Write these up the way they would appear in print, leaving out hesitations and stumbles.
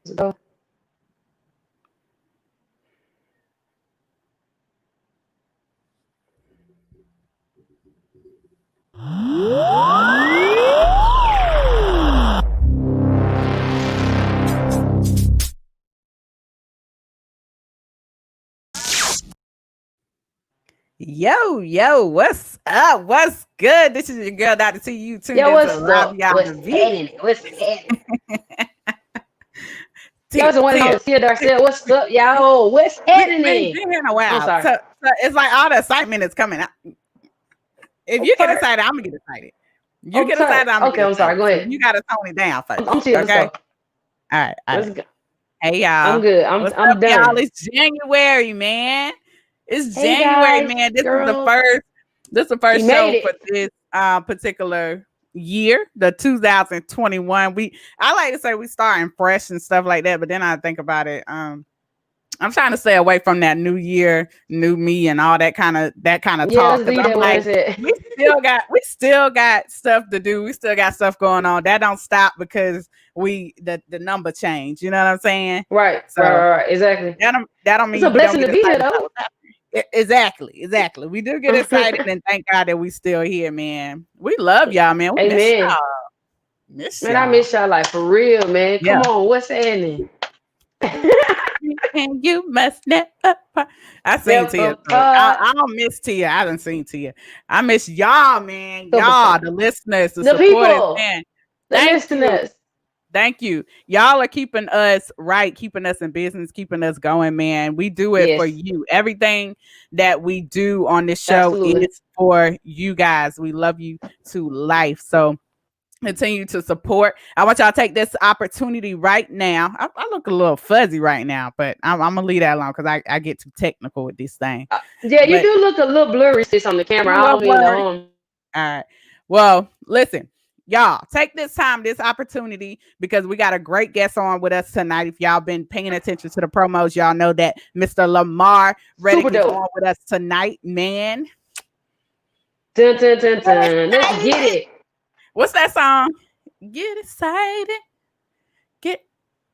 Let's go. Yo, what's up? What's good? This is your girl, Dr. T. You tuned Yo, what's into up? What's happening? What's happening? Y'all was wondering on Tia Darcel. What's up, y'all? What's happening? Been here in a while. I'm sorry. So it's like all the excitement is coming out. If you get excited, I'm gonna get excited. You get excited, I'm gonna get I'm sorry. Go ahead. So you gotta tone it down first. I'm chill. Okay. All right. Let's go. Hey y'all. I'm good. I'm up, done. Y'all? It's January, man. It's Hey January, guys, man. This girl. is the first show for this particular year, the 2021. I like to say we starting fresh and stuff like that, but then I think about it. I'm trying to stay away from that new year, new me, and all that kind of talk. I'm like, we still got stuff to do. We still got stuff going on. That don't stop because the number change. You know what I'm saying? Right. So right. Exactly. That don't mean it's a blessing to be here, though. Exactly. We do get excited and thank God that we still here, man. We love y'all, man. We miss y'all. Man, I miss y'all like for real, man. Come on, what's happening? And you must never. I seen Tia. I don't miss Tia. I done seen Tia. I miss y'all, man. Y'all, the listeners, the supporters, man. The listeners. Thank you. Y'all are keeping us right, keeping us in business, keeping us going, man. We do it for you. Everything that we do on this show is for you guys. We love you to life. So continue to support. I want y'all to take this opportunity right now. I look a little fuzzy right now, but I'm going to leave that alone because I get too technical with this thing. You do look a little blurry sis on the camera. I don't know. All right. Well, listen. Y'all, take this opportunity, because we got a great guest on with us tonight. If y'all been paying attention to the promos, y'all know that Mr. Lamar Riddick is on with us tonight, man. Dun, dun, dun, dun. Let's get it. What's that song? Get excited. Hold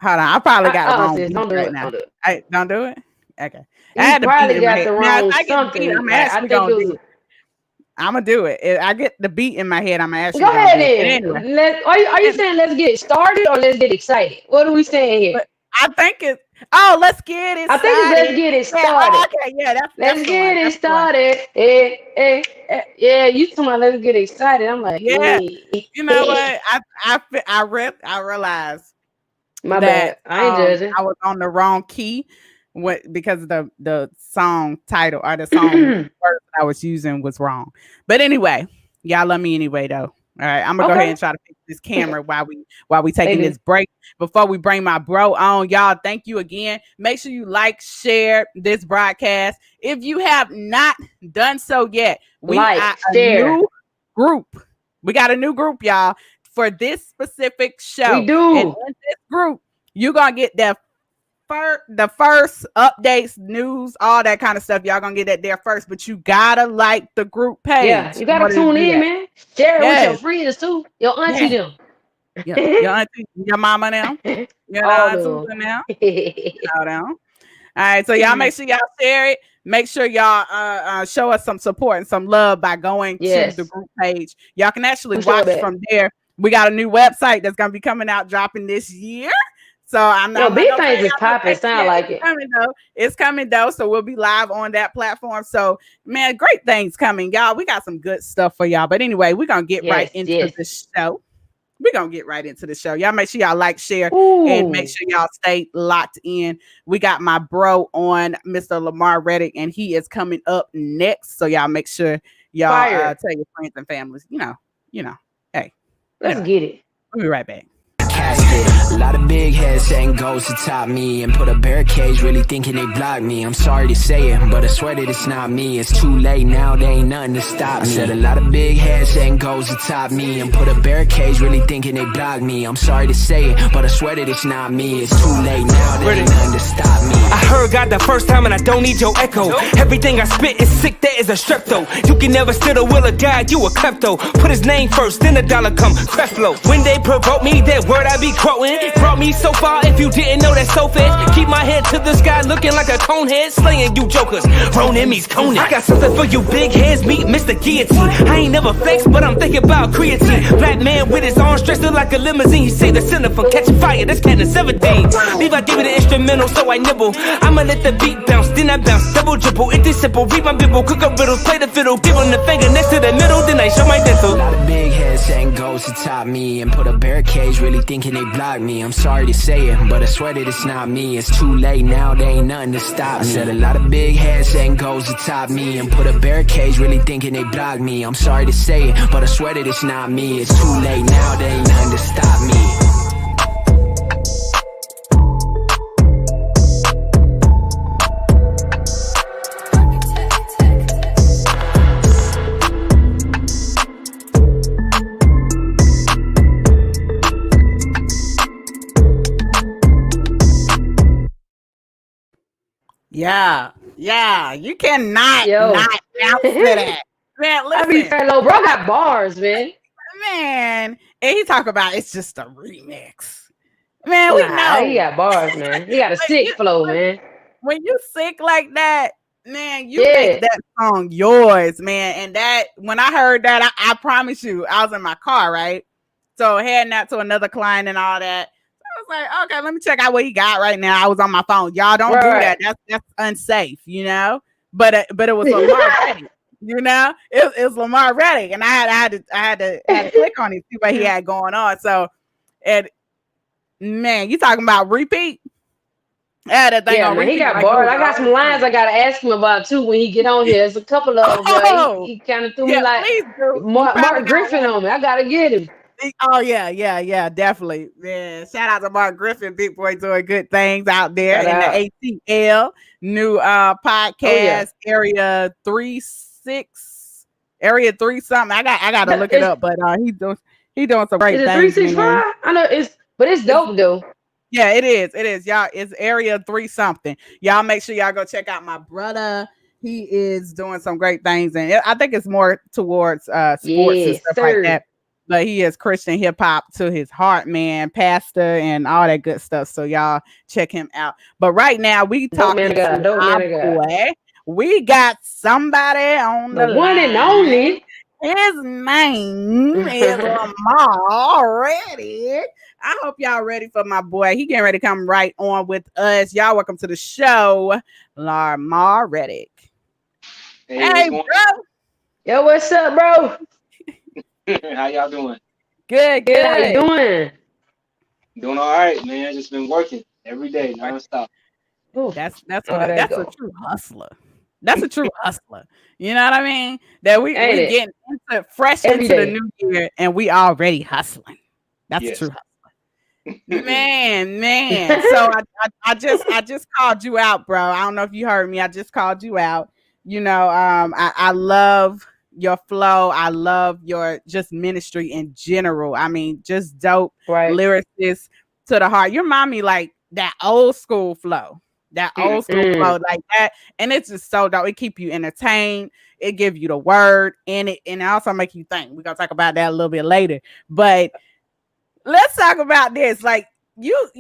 on, I probably got it wrong. Don't do right it. now. Don't do it. Don't do it? Okay. I had probably got the wrong something. I'm gonna do it. I get the beat in my head. I'm gonna ask you. Go ahead then. Anyway. Are you saying let's get started or let's get excited? What are we saying here? I think it's let's get it started. I think it's let's get it started. Okay, yeah, let's get it started. Yeah, you talking about let's get excited. I'm like, yeah. You know what? I realized my bad. I ain't judging. I was on the wrong key. Because the song title or the song word I was using was wrong. But anyway, y'all love me anyway though. All right, I'm gonna go ahead and try to fix this camera while we taking this break before we bring my bro on. Y'all, thank you again. Make sure you like, share this broadcast. If you have not done so yet, we got a new group. We got a new group, y'all, for this specific show. We do. And in this group, you're gonna get the first updates, news, all that kind of stuff. Y'all gonna get that there first, but you gotta like the group page. Yeah, you gotta tune in, man. Share it with your friends too. Your auntie them. Your auntie, your mama now. Your auntie now. Hold on. All right, so y'all make sure y'all share it. Make sure y'all show us some support and some love by going to the group page. Y'all can actually watch from there. We got a new website that's gonna be coming out, dropping this year. So I'm not. Big things is popping. Sound like it. It's coming though. So we'll be live on that platform. So man, great things coming, y'all. We got some good stuff for y'all. But anyway, we're gonna get right into the show. We're gonna get right into the show. Y'all make sure y'all like, share, and make sure y'all stay locked in. We got my bro on, Mr. Lamar Riddick, and he is coming up next. So y'all make sure y'all tell your friends and families. You know. Hey, let's get it. We'll be right back. A lot of big heads saying goals to top me and put a barricade, really thinking they block me. I'm sorry to say it, but I swear that it's not me. It's too late now, there ain't nothing to stop me. I said a lot of big heads saying goals to top me and put a barricade, really thinking they block me. I'm sorry to say it, but I swear that it's not me. It's too late now, there ain't nothing to stop me. I heard God the first time and I don't need your echo. Everything I spit is sick, that is a strepto. You can never steal the will of God, you a klepto. Put his name first, then the dollar come, Creflo. When they provoke me, that word I be quoting brought me so far, Y'all, if you didn't know that so fast, keep my head to the sky looking like a cone head, slaying you jokers. Grown enemies, Conan. I got something for you big heads, meet Mr. Guillotine. I ain't never flexed, but I'm thinking about creatine. Black man with his arms stretched like a limousine. He say the center from catching fire, that's Cannon 17. Leave I give it an instrumental, so I nibble. I'ma let the beat bounce, then I bounce, double dribble. It is simple, read my bibble, cook up riddles, play the fiddle, give him the finger next to the middle, then I show my dental. A lot of big heads setting goals to top me and put a barricade, really thinking they block me. I'm sorry to say it, but I swear that it's not me. It's too late now, there ain't nothing to stop me. I said a lot of big heads setting goals to top me and put a barricade, really thinking they block me. I'm sorry to say it, but I swear that it's not me. It's too late now, there ain't nothing to stop me. Yeah, you cannot not bounce to that. Man, listen. I be fair, bro got bars, man. Man, and he talk about it's just a remix. Man, we know. He got bars, man. He got a sick flow, man. When you sick like that, man, you make that song yours, man. And that, when I heard that, I promise you, I was in my car, right? So heading out to another client and all that. I was like, okay, let me check out what he got right now. I was on my phone. Y'all don't do that. That's unsafe, you know. But it was Lamar Riddick, you know. It was Lamar Riddick, and I had to click on it, see what he had going on. So, and man, you talking about repeat? That thing on man, repeat. He got bars. I got some lines I gotta ask him about too when he get on here. There's a couple of them. He kind of threw me like Mark Griffin on me. I gotta get him. Oh yeah, definitely. Yeah, shout out to Mark Griffin, big boy, doing good things out there in the ATL new podcast area 36, area 3 something. I got to look it up, but he doing some great things. 365? I know it's dope though. Yeah, it is. Y'all, it's area 3 something. Y'all make sure y'all go check out my brother. He is doing some great things, and I think it's more towards sports and stuff like that. But he is Christian hip hop to his heart, man, pastor and all that good stuff. So y'all check him out. But right now we talking to our boy. We got somebody on the one line. and only. His name is Lamar Riddick. I hope y'all ready for my boy. He getting ready to come right on with us. Y'all welcome to the show, Lamar Riddick. Hey bro. Yo, what's up, bro? How y'all doing? Good. How you doing? Doing all right, man. Just been working every day, nonstop. That's a true hustler. That's a true hustler. You know what I mean? That we getting fresh into the new year and we already hustling. That's a true hustler. man. So I just called you out, bro. I don't know if you heard me. I just called you out. You know, I love your flow. I love your just ministry in general. I mean, just dope lyricist to the heart. You remind me like that old school flow. That old school flow like that. And it's just so dope. It keep you entertained. It give you the word and it also make you think. We're gonna talk about that a little bit later. But let's talk about this. Like you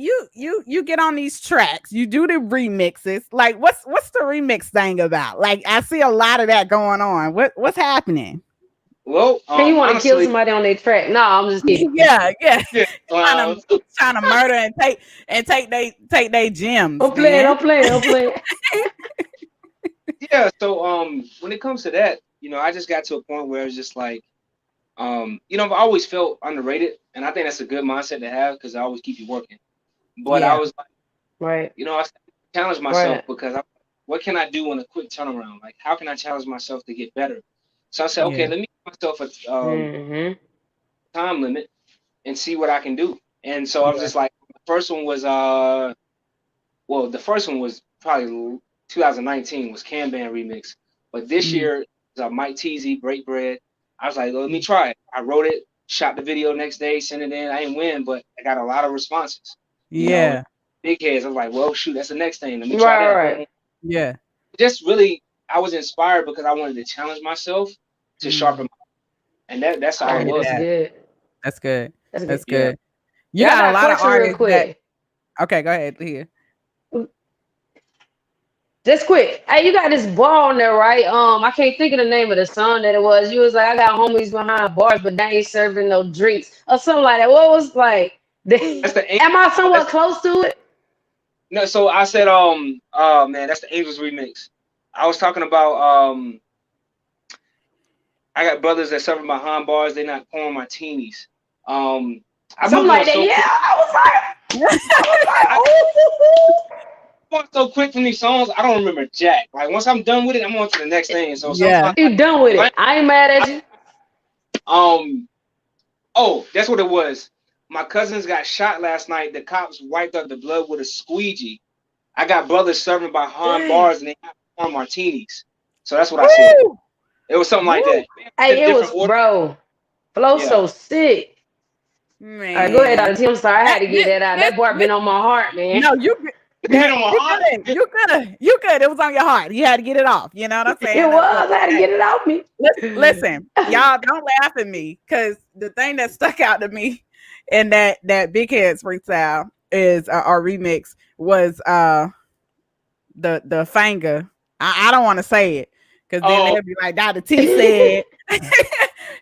get on these tracks, you do the remixes. Like what's the remix thing about? Like I see a lot of that going on. What's happening? Well, you want to kill somebody on their track? No, I'm just kidding. Yeah. trying to murder and take they gems. I'm playing. Yeah. So when it comes to that, you know, I just got to a point where it's just like, you know, I've always felt underrated, and I think that's a good mindset to have because I always keep you working. But I was like, you know, I challenged myself because what can I do in a quick turnaround? Like, how can I challenge myself to get better? So I said, okay, let me give myself a time limit and see what I can do. And so I was just like, the first one was probably 2019 was Kanban remix, but this year is Mike Teasy, Break Bread. I was like, let me try it. I wrote it, shot the video next day, sent it in. I didn't win, but I got a lot of responses. You know, big heads. I was like, well, shoot, that's the next thing. Let me try that. Right. Yeah. Just really, I was inspired because I wanted to challenge myself to sharpen my, and that's all it was. That's good. That's good. You got a lot of artists that. Okay, go ahead. Here. Just quick. Hey, you got this bar on there, right? I can't think of the name of the song that it was. You was like, I got homies behind bars, but they ain't serving no drinks or something like that. What was like? That's the Am I somewhat close to it? No, so I said, oh man, that's the Angels remix. I was talking about, I got brothers that serve behind bars. They're not pouring martinis. I Something like that. Yeah, I was so quick from these songs. I don't remember jack. Like once I'm done with it, I'm on to the next thing. So yeah, you done with it. I ain't mad at you. Oh, that's what it was. My cousins got shot last night. The cops wiped up the blood with a squeegee. I got brothers serving behind bars and they got pouring martinis. So that's what I said. It was something like that. Hey, it was bro. Flow so sick. Man. All right, go ahead, Dr. T. I'm sorry, I had to get that out. That part been on my heart, man. No, you good. You good. It was on your heart. You had to get it off. You know what I'm saying? It was. I had to get it off me. Listen, y'all don't laugh at me because the thing that stuck out to me in that Big Heads freestyle is our remix was the finger. I don't want to say it because then they'll be like Dr. T said.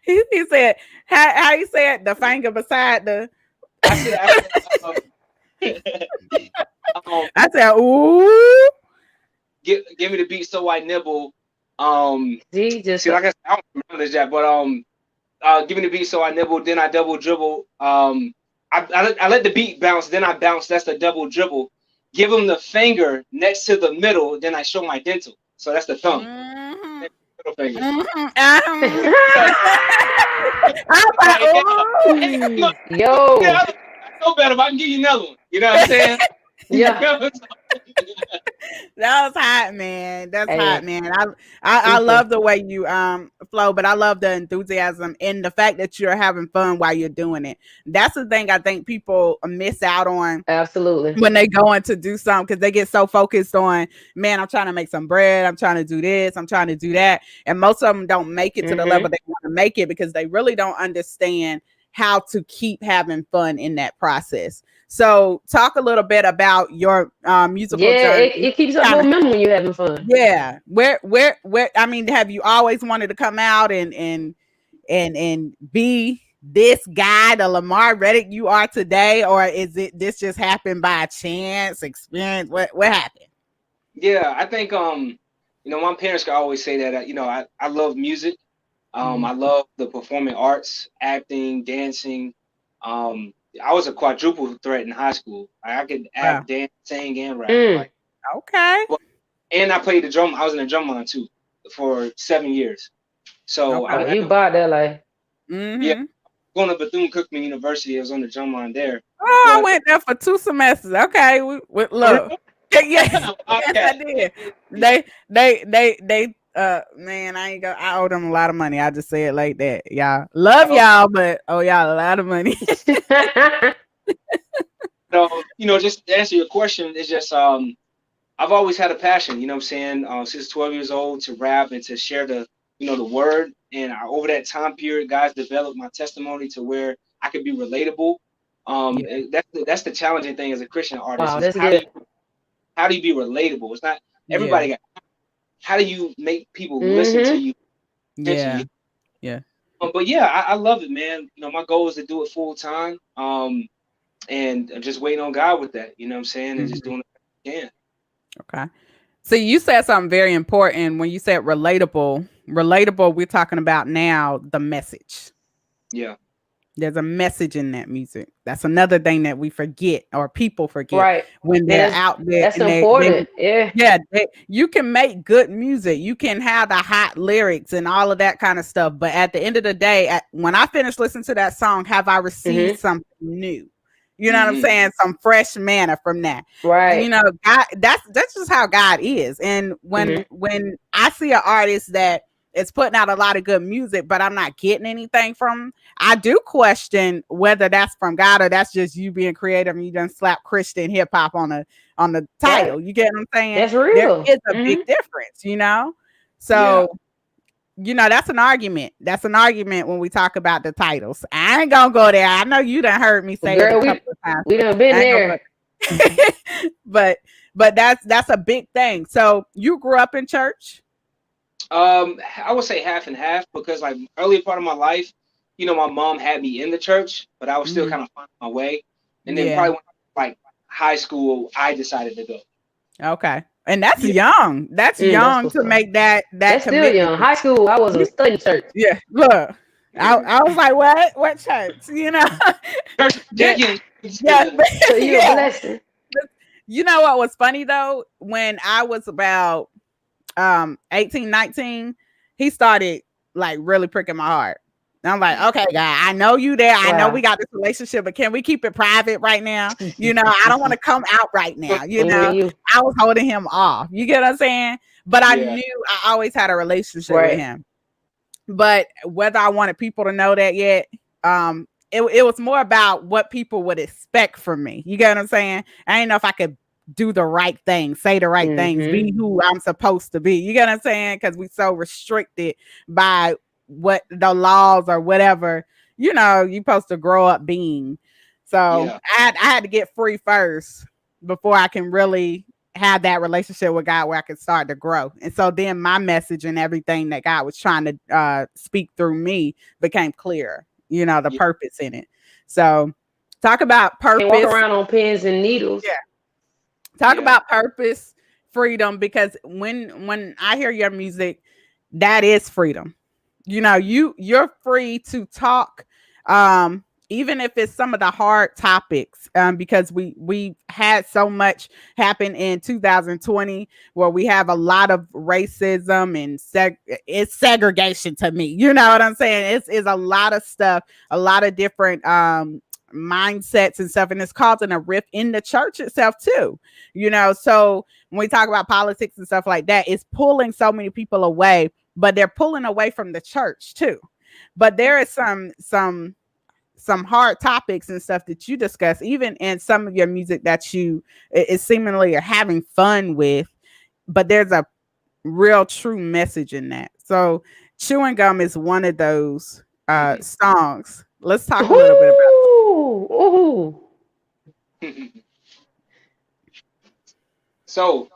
he said how you said the finger beside the. I said, ooh. Give me the beat so I nibble. See, like I said, I don't remember this yet, but give me the beat so I nibble, then I double dribble. I let the beat bounce, then I bounce. That's the double dribble. Give them the finger next to the middle, then I show my dental. So that's the thumb. Middle finger. Yo. I know better, but I can give you another one. You know what I'm saying? Yeah. That was hot, man. That's hot, man. I love the way you flow, but I love the enthusiasm and the fact that you're having fun while you're doing it. That's the thing I think people miss out on. Absolutely. When they go in to do something, because they get so focused on, man, I'm trying to make some bread, I'm trying to do this, I'm trying to do that. And most of them don't make it to the level they want to make it because they really don't understand how to keep having fun in that process. So talk a little bit about your musical journey. It keeps up momentum when you're having fun. Yeah. Where I mean, have you always wanted to come out and be this guy, the Lamar Riddick you are today, or is it this just happened by a chance experience? What happened? Yeah, I think my parents could always say that I love music. I love the performing arts, acting, dancing. I was a quadruple threat in high school. I could act, dance, sing, and rap. Okay. And I played the drum. I was in the drum line too for 7 years. So you bought that like. Yeah, going to Bethune-Cookman University. I was on the drum line there. I went there for 2 semesters. Okay, look. Yeah, yes, I did. They man, I owe them a lot of money. I just say it like that. Y'all love y'all, but y'all a lot of money. So, just to answer your question, it's just I've always had a passion, you know what I'm saying, since 12 years old to rap and to share the word. And over that time period, guys developed my testimony to where I could be relatable. That's the challenging thing as a Christian artist. Wow, that's good. How do you be relatable? It's not everybody got. How do you make people listen to you? Yeah. But I love it, man. My goal is to do it full time. And I'm just waiting on God with that. You know what I'm saying? And just doing it again. Okay. So you said something very important when you said relatable. Relatable, we're talking about now the message. Yeah. There's a message in that music. That's another thing that we forget or people forget when they're out there. That's important. You can make good music. You can have the hot lyrics and all of that kind of stuff. But at the end of the day, when I finish listening to that song, have I received something new? You know what I'm saying? Some fresh manna from that. Right. And, God, that's just how God is. And when I see an artist that is putting out a lot of good music, but I'm not getting anything from them, I do question whether that's from God or that's just you being creative and you done slap Christian hip hop on the title. You get what I'm saying? That's real. There is a big difference, So that's an argument. That's an argument when we talk about the titles. I ain't gonna go there. I know you done heard me say it a couple of times. We done been there. but that's a big thing. So you grew up in church? I would say half and half because like early part of my life, my mom had me in the church, but I was still kind of finding my way. And then probably when like high school, I decided to go. Okay. And that's young. That's young to make that that's commitment. still young. High school, I was studying church. Yeah. Look. I was like, what church? Yeah. You know what was funny though? When I was about 18, 19, he started like really pricking my heart. And I'm like, okay, guy, I know you there. I know we got this relationship, but can we keep it private right now? I don't want to come out right now. I was holding him off. You get what I'm saying? But I knew I always had a relationship with him. But whether I wanted people to know that yet, it was more about what people would expect from me. You get what I'm saying? I didn't know if I could do the right thing, say the right things, be who I'm supposed to be. You get what I'm saying? Because we're so restricted by what the laws or whatever, you're supposed to grow up being. So I had to get free first before I can really have that relationship with God where I could start to grow. And so then my message and everything that God was trying to speak through me became clearer, the purpose in it. So talk about purpose. Walk around on pins and needles. Yeah. Talk about purpose, freedom, because when I hear your music, that is freedom. You're free to talk, even if it's some of the hard topics, because we had so much happen in 2020 where we have a lot of racism and it's segregation to me. You know what I'm saying? It's a lot of stuff, a lot of different mindsets and stuff, and it's causing a rift in the church itself too. So when we talk about politics and stuff like that, it's pulling so many people away, but they're pulling away from the church too. But there is some hard topics and stuff that you discuss, even in some of your music that you is seemingly are having fun with, but there's a real true message in that. So Chewing Gum is one of those songs. Let's talk a little bit about it. So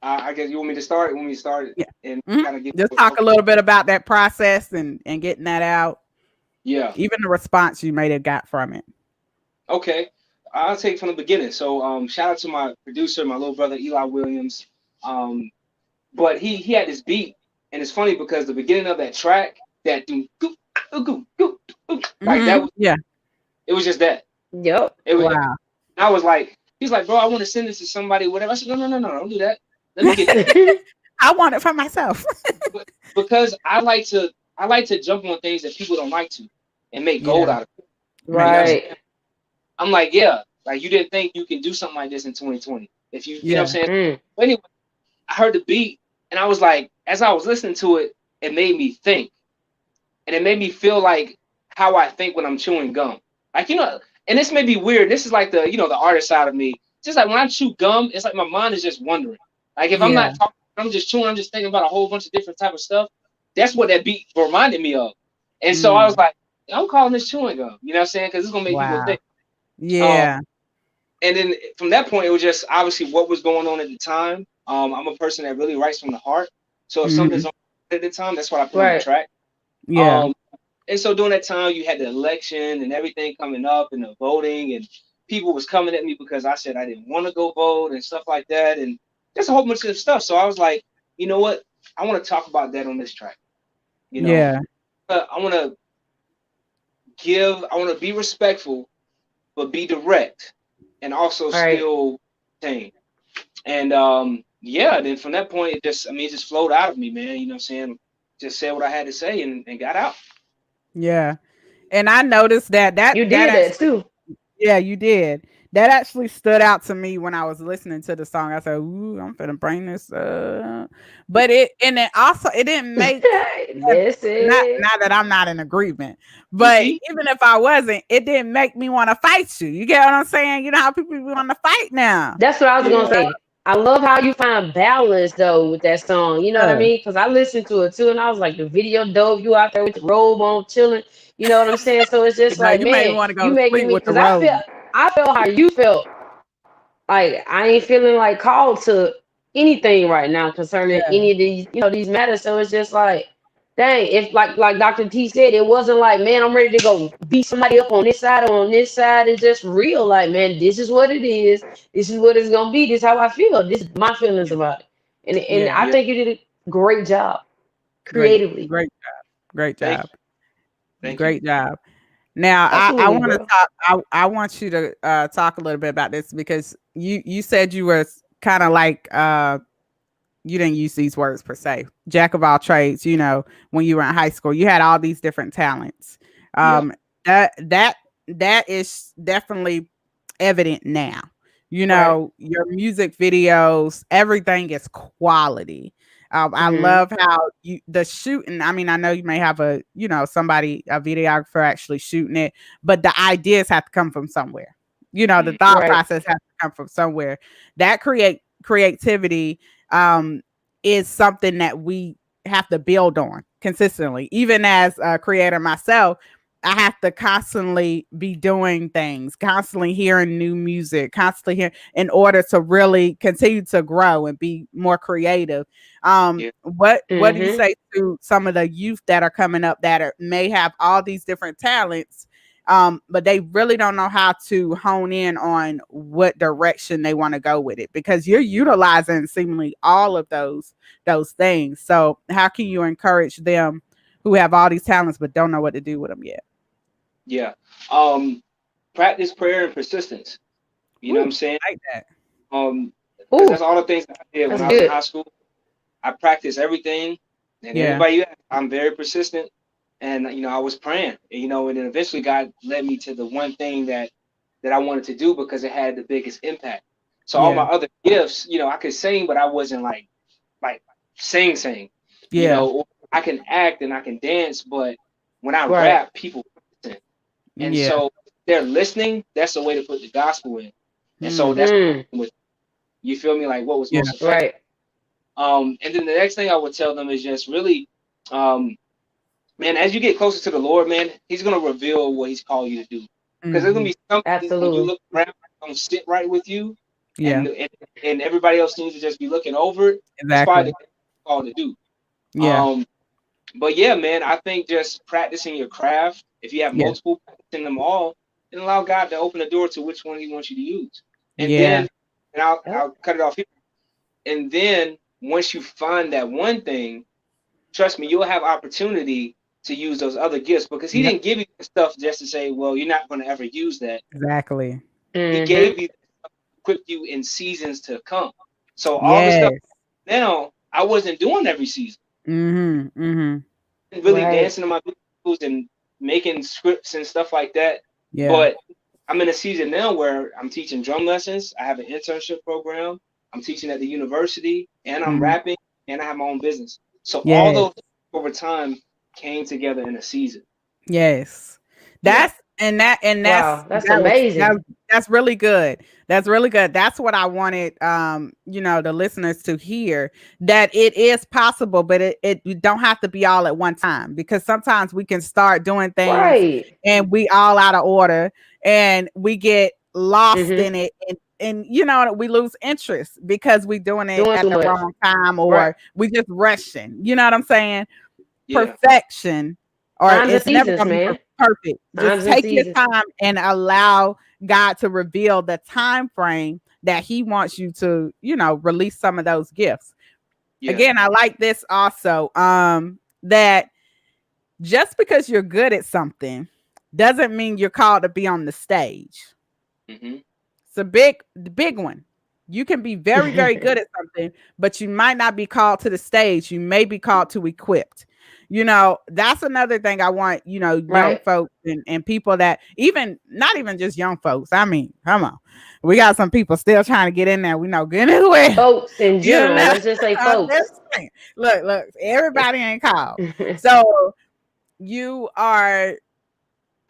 I guess you want me to start? Want me to start? Yeah. And kind of just talk a little bit about that process and getting that out. Yeah. Even the response you might have got from it. Okay. I'll take it from the beginning. So shout out to my producer, my little brother Eli Williams. But he had this beat, and it's funny because the beginning of that track, that like that was, it was just that. Yep. It was I was like, he's like, bro, I want to send this to somebody, whatever. I said, no, don't do that. Let me get it. I want it for myself. Because I like to jump on things that people don't like to and make gold out of it. Right. I'm like, like you didn't think you can do something like this in 2020. If you know what I'm saying? But anyway, I heard the beat and I was like, as I was listening to it, it made me think. And it made me feel like how I think when I'm chewing gum. Like, and this may be weird. This is like the, the artist side of me. Just like when I chew gum, it's like my mind is just wondering. Like if I'm not talking, I'm just chewing, I'm just thinking about a whole bunch of different type of stuff. That's what that beat reminded me of. And so I was like, I'm calling this chewing gum. You know what I'm saying? Because it's going to make people think. Yeah. And then from that point, it was just obviously what was going on at the time. I'm a person that really writes from the heart. So if something's on at the time, that's what I put on the track. Yeah. And so during that time, you had the election and everything coming up and the voting, and people was coming at me because I said I didn't want to go vote and stuff like that. And just a whole bunch of stuff. So I was like, you know what? I want to talk about that on this track. I want to be respectful, but be direct and also still tame. And then from that point, it just flowed out of me, man. You know what I'm saying? Just said what I had to say and got out. Yeah. And I noticed that you did that too. Yeah, you did. That actually stood out to me when I was listening to the song. I said, "Ooh, I'm gonna bring this up," but it didn't make not that I'm not in agreement, but even if I wasn't, it didn't make me want to fight you. You get what I'm saying? You know how people want to fight now. That's what I was gonna say. I love how you find balance though with that song. You know what I mean? Because I listened to it too, and I was like, the video dope. You out there with the robe on, chilling. You know what I'm saying? So it's just like, you man, want to go you making me with the because I felt how you felt like I ain't feeling like called to anything right now concerning Yeah. any of these, these matters. So it's just like, dang, if like Dr. T said, it wasn't like, man, I'm ready to go beat somebody up on this side or on this side. It's just real. Like, man, this is what it is. This is what it's gonna be. This is how I feel. This is my feelings about it. And Yeah. I Yeah. think you did a great job Great, creatively. great job. Great Thank job. you. Thank you. Great job. Now, I Absolutely, want to bro. talk. I want you to talk a little bit about this because you said you were kind of like you didn't use these words per se, jack of all trades. When you were in high school, you had all these different talents. Yeah. Um, that is definitely evident now. Right. Your music videos, everything is quality. I Hmm. love how the shooting. I mean, I know you may have somebody, a videographer actually shooting it, but the ideas have to come from somewhere. The Mm. thought Right. process has to come from somewhere. That creativity is something that we have to build on consistently. Even as a creator myself, I have to constantly be doing things, constantly hearing new music, constantly hearing in order to really continue to grow and be more creative. Yeah. What do you Hmm. say to some of the youth that are coming up that may have all these different talents, but they really don't know how to hone in on what direction they want to go with it because you're utilizing seemingly all of those things. So how can you encourage them who have all these talents but don't know what to do with them yet? Yeah. Um, Practice prayer and persistence. You know what Ooh, I'm saying? like that. Um, because Ooh, that's all the things that I did when that's I was in good. high school. I practiced everything, and Yeah, anybody you ask, I'm very persistent, and I was praying, and then eventually God led me to the one thing that I wanted to do because it had the biggest impact. So all my yeah, other gifts, I could sing, but I wasn't like sing. yeah, Or I can act and I can dance, but when I Right. rap, people listen. And yeah. so they're listening. That's the way to put the gospel in. And so Mm, that's Mm. what you feel me like what was yeah, most effective. Right. And then the next thing I would tell them is just really, um, man, as you get closer to the Lord, man, He's gonna reveal what He's called you to do. Because there's gonna hmm, be some things when you Absolutely. look around that don't sit right with you, yeah, and everybody else seems to just be looking over it. That's probably exactly. the call to do. Yeah, Um, but yeah, man, I think just practicing your craft, if you have yeah, multiple, practicing them all, and allow God to open the door to which one He wants you to use. And yeah, then, and I'll Yep. I'll cut it off here. And then once you find that one thing, trust me, you'll have opportunity to use those other gifts because He yep, didn't give you the stuff just to say, well, you're not going to ever use that. exactly. He Hmm. gave you, equipped you in seasons to come. So all the stuff Yes. now, I wasn't doing every season. Mhm. Mhm. Really Right. dancing in my videos and making scripts and stuff like that. Yeah. But I'm in a season now where I'm teaching drum lessons. I have an internship program. I'm teaching at the university, and I'm Mhm. rapping, and I have my own business. So all Yes. those over time came together in a season. Yes. Yeah, That's and that and that's Wow. That's that was amazing. that's really good. That's really good. That's what I wanted the listeners to hear, that it is possible, but it you don't have to be all at one time, because sometimes we can start doing things Right. and we all out of order and we get lost Hmm. in it, and we lose interest because we doing it Doing at too the much. wrong time, Right. or we just rushing. You know what I'm saying? yeah, Perfection, or Times and it's never seasons, going to be man. perfect. Just Times and take your seasons. time and allow God to reveal the time frame that He wants you to, release some of those gifts. yeah. Again, I like this also, that just because you're good at something doesn't mean you're called to be on the stage. Hmm. It's a big one. You can be very, very good at something, but you might not be called to the stage. You may be called to equipped. That's another thing I want, young Right. folks and people that even not even just young folks. I mean, come on. We got some people still trying to get in there. We know good and well. Folks in You general. know, Let's just say I'm folks. just saying. Look, everybody ain't called. So you are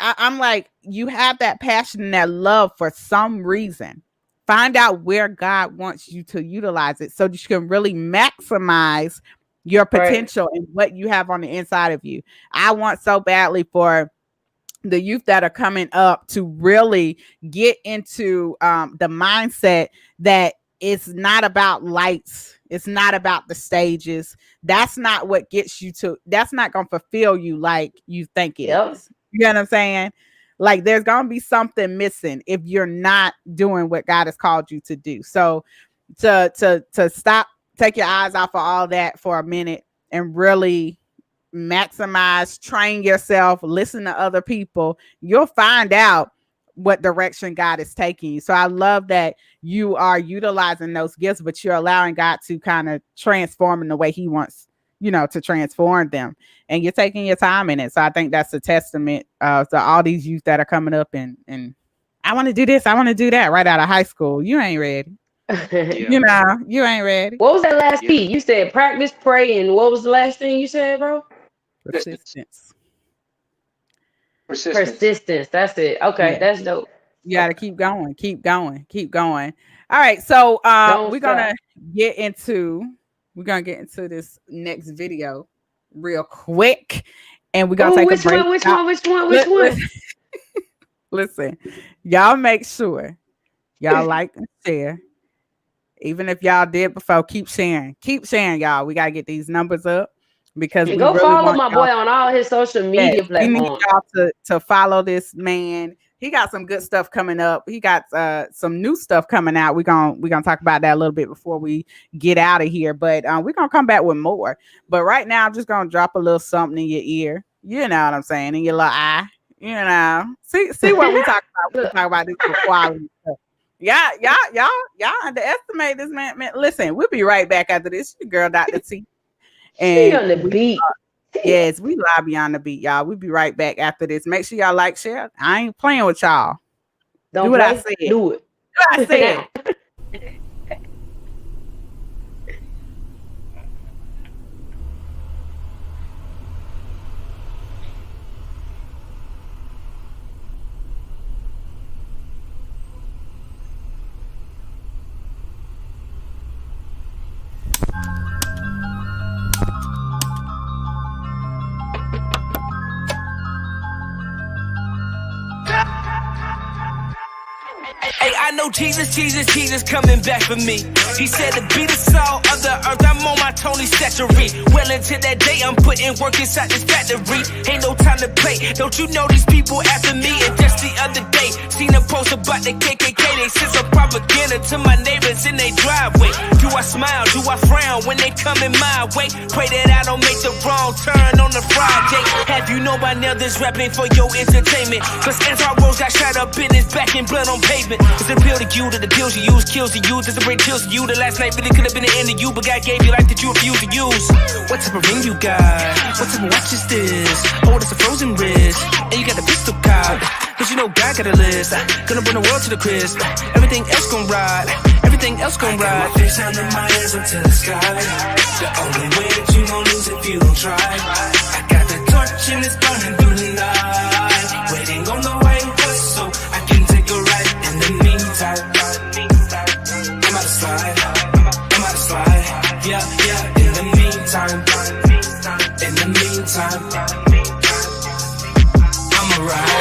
I'm like, you have that passion and that love for some reason. Find out where God wants you to utilize it so that you can really maximize your Right. potential and what you have on the inside of you. I want so badly for the youth that are coming up to really get into the mindset that it's not about lights. It's not about the stages. That's not what gets you to, that's not going to fulfill you like you think it is. You know what I'm saying? Like there's going to be something missing if you're not doing what God has called you to do. So to stop, take your eyes off of all that for a minute and really maximize, train yourself, listen to other people, you'll find out what direction God is taking you. So I love that you are utilizing those gifts, but you're allowing God to kind of transform in the way he wants, you know, to transform them. And you're taking your time in it. So I think that's a testament to all these youth that are coming up and I want to do this, I want to do that right out of high school. You ain't ready. You know, you ain't ready. What was that last P? You said practice, pray, and what was the last thing you said, bro? Persistence. Persistence. That's it. Okay, that's dope. You got to keep going, keep going, keep going. All right, so we're gonna get into this next video real quick, and we're gonna take a break. Which one? Listen, y'all make sure y'all like and share. Even if y'all did before, keep sharing, y'all. We gotta get these numbers up because we go really follow my boy on all his social media platforms. We need y'all to follow this man. He got some good stuff coming up. He got some new stuff coming out. We're gonna talk about that a little bit before we get out of here. But we're gonna come back with more. But right now, I'm just gonna drop a little something in your ear. You know what I'm saying? In your little eye. You know. See what we talk about. We talk about this for quality stuff. Y'all underestimate this man. Listen, we'll be right back after this. Your girl, Dr. T. And on the beat. Yes, we lie beyond the beat, y'all. We'll be right back after this. Make sure y'all like, share. I ain't playing with y'all. Do what I said. Do it. Do what I said. Hey, I know Jesus coming back for me. He said to be the salt of the earth, I'm on my Tony Statuary. Well, until that day, I'm putting work inside this factory. Ain't no time to play. Don't you know these people after me? And just the other day, seen a post about the KKK. They sent some propaganda to my neighbors in their driveway. Do I smile? Do I frown when they coming my way? Pray that I don't make the wrong turn on the Friday. Have you know by now this rap ain't for your entertainment? Cause Antar Rose got shot up in his back and blood on pavement. It's a appeal to you, that the pills you use kills to you. There's a break chills to you. The last night really could have been the end of you, but God gave you life that you refuse to use. What type of ring you got? What type of watch is this? Oh, it's a frozen wrist. And you got the pistol cop. Cause you know God got a list. Gonna bring the world to the crisp. Everything else gon' ride. Everything else gon' ride. My face under my hands up to the sky. The only way that you gon' lose if you don't try. I got the torch and it's burning through the night. Waiting on the white horse so I can take a ride. In the meantime, I'm out of slide. I'm out of slide. Yeah. In the meantime,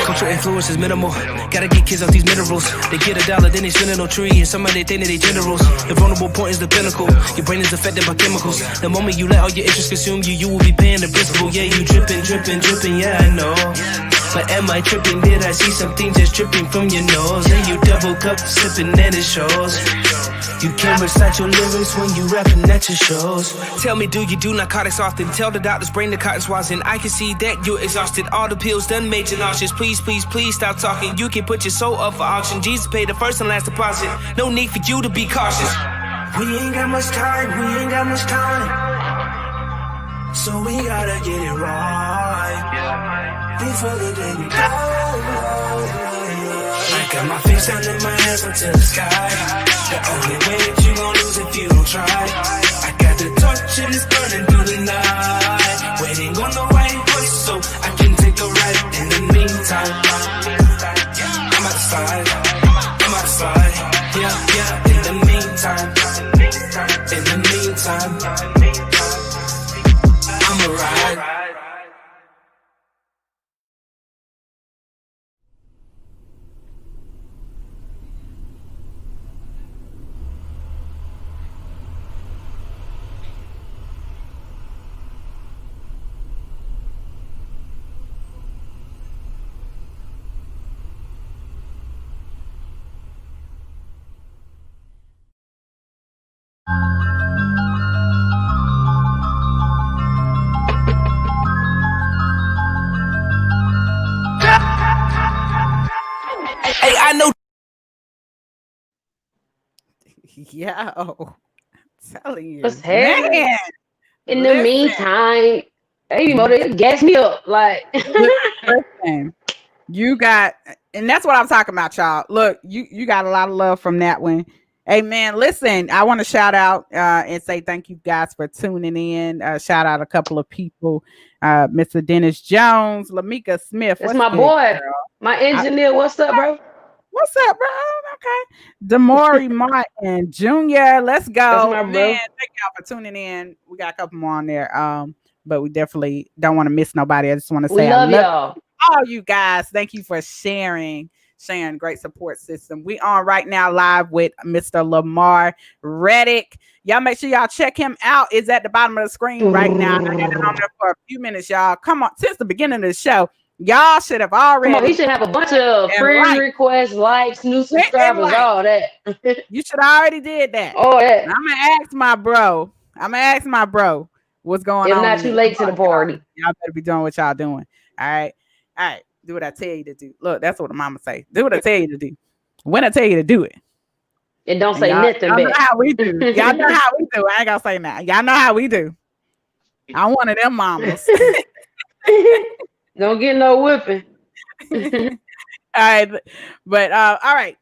cultural influence is minimal. Gotta get kids off these minerals. They get $1, then they spend it on tree, and somebody think that they generals. The vulnerable point is the pinnacle. Your brain is affected by chemicals. The moment you let all your interests consume you, you will be paying the principal. Yeah, you dripping, yeah, I know. But am I tripping? Did I see something just dripping from your nose? And you double cup sipping and it shows. You can't recite your lyrics when you rapping at your shows. Tell me, do you do narcotics often? Tell the doctors bring the cotton swabs in. I can see that you're exhausted. All the pills done made you nauseous. Please stop talking. You can put your soul up for auction. Jesus paid the first and last deposit. No need for you to be cautious. we ain't got much time. So we gotta get it right before the day we die. I got my face down in my hands up to the sky. The only way that you gon' lose if you don't try. I got the torch and it's burning through the night. Waiting on the right voice so I can take a ride. In the meantime, I'm outside. Yeah. In the meantime, I'm a ride. Yo, telling What's you, happening? man. In the Listen, meantime, hey, motor, gas me up. Like, li- listen. You got, and that's what I'm talking about, y'all. Look, you got a lot of love from that one. Hey man, listen, I want to shout out and say thank you guys for tuning in. Shout out a couple of people, Mr. Dennis Jones, Lamika Smith. that's What's my good, boy, girl? my I, engineer. What's up, bro? what's up, bro? Okay, Damari Martin Jr. Let's That's go, my man. bro. Thank y'all for tuning in. We got a couple more on there, but we definitely don't want to miss nobody. I just want to We say I love love y'all. all you guys. Thank you for sharing great support system. We on right now live with Mr. Lamar Riddick. Y'all make sure y'all check him out. It's at the bottom of the screen right now. I had it on there for a few minutes, y'all. Come on, since the beginning of the show, y'all should have Come on, he already should have a bunch of and friend like requests, likes, new hit and subscribers, like. all that. You should already did that. All And that. I'm gonna ask my bro. What's going It's on not in the too inbox, late to the y'all. party. Y'all better be doing what y'all doing. All right. Do what I tell you to do. Look, that's what the mama say. Do what I tell you to do. When I tell you to do it. And don't And say nothing y'all know back. how we do. Y'all know how we do. I ain't gonna say that. Y'all know how we do. I'm one of them mamas. Don't get no whipping. All right. But all right.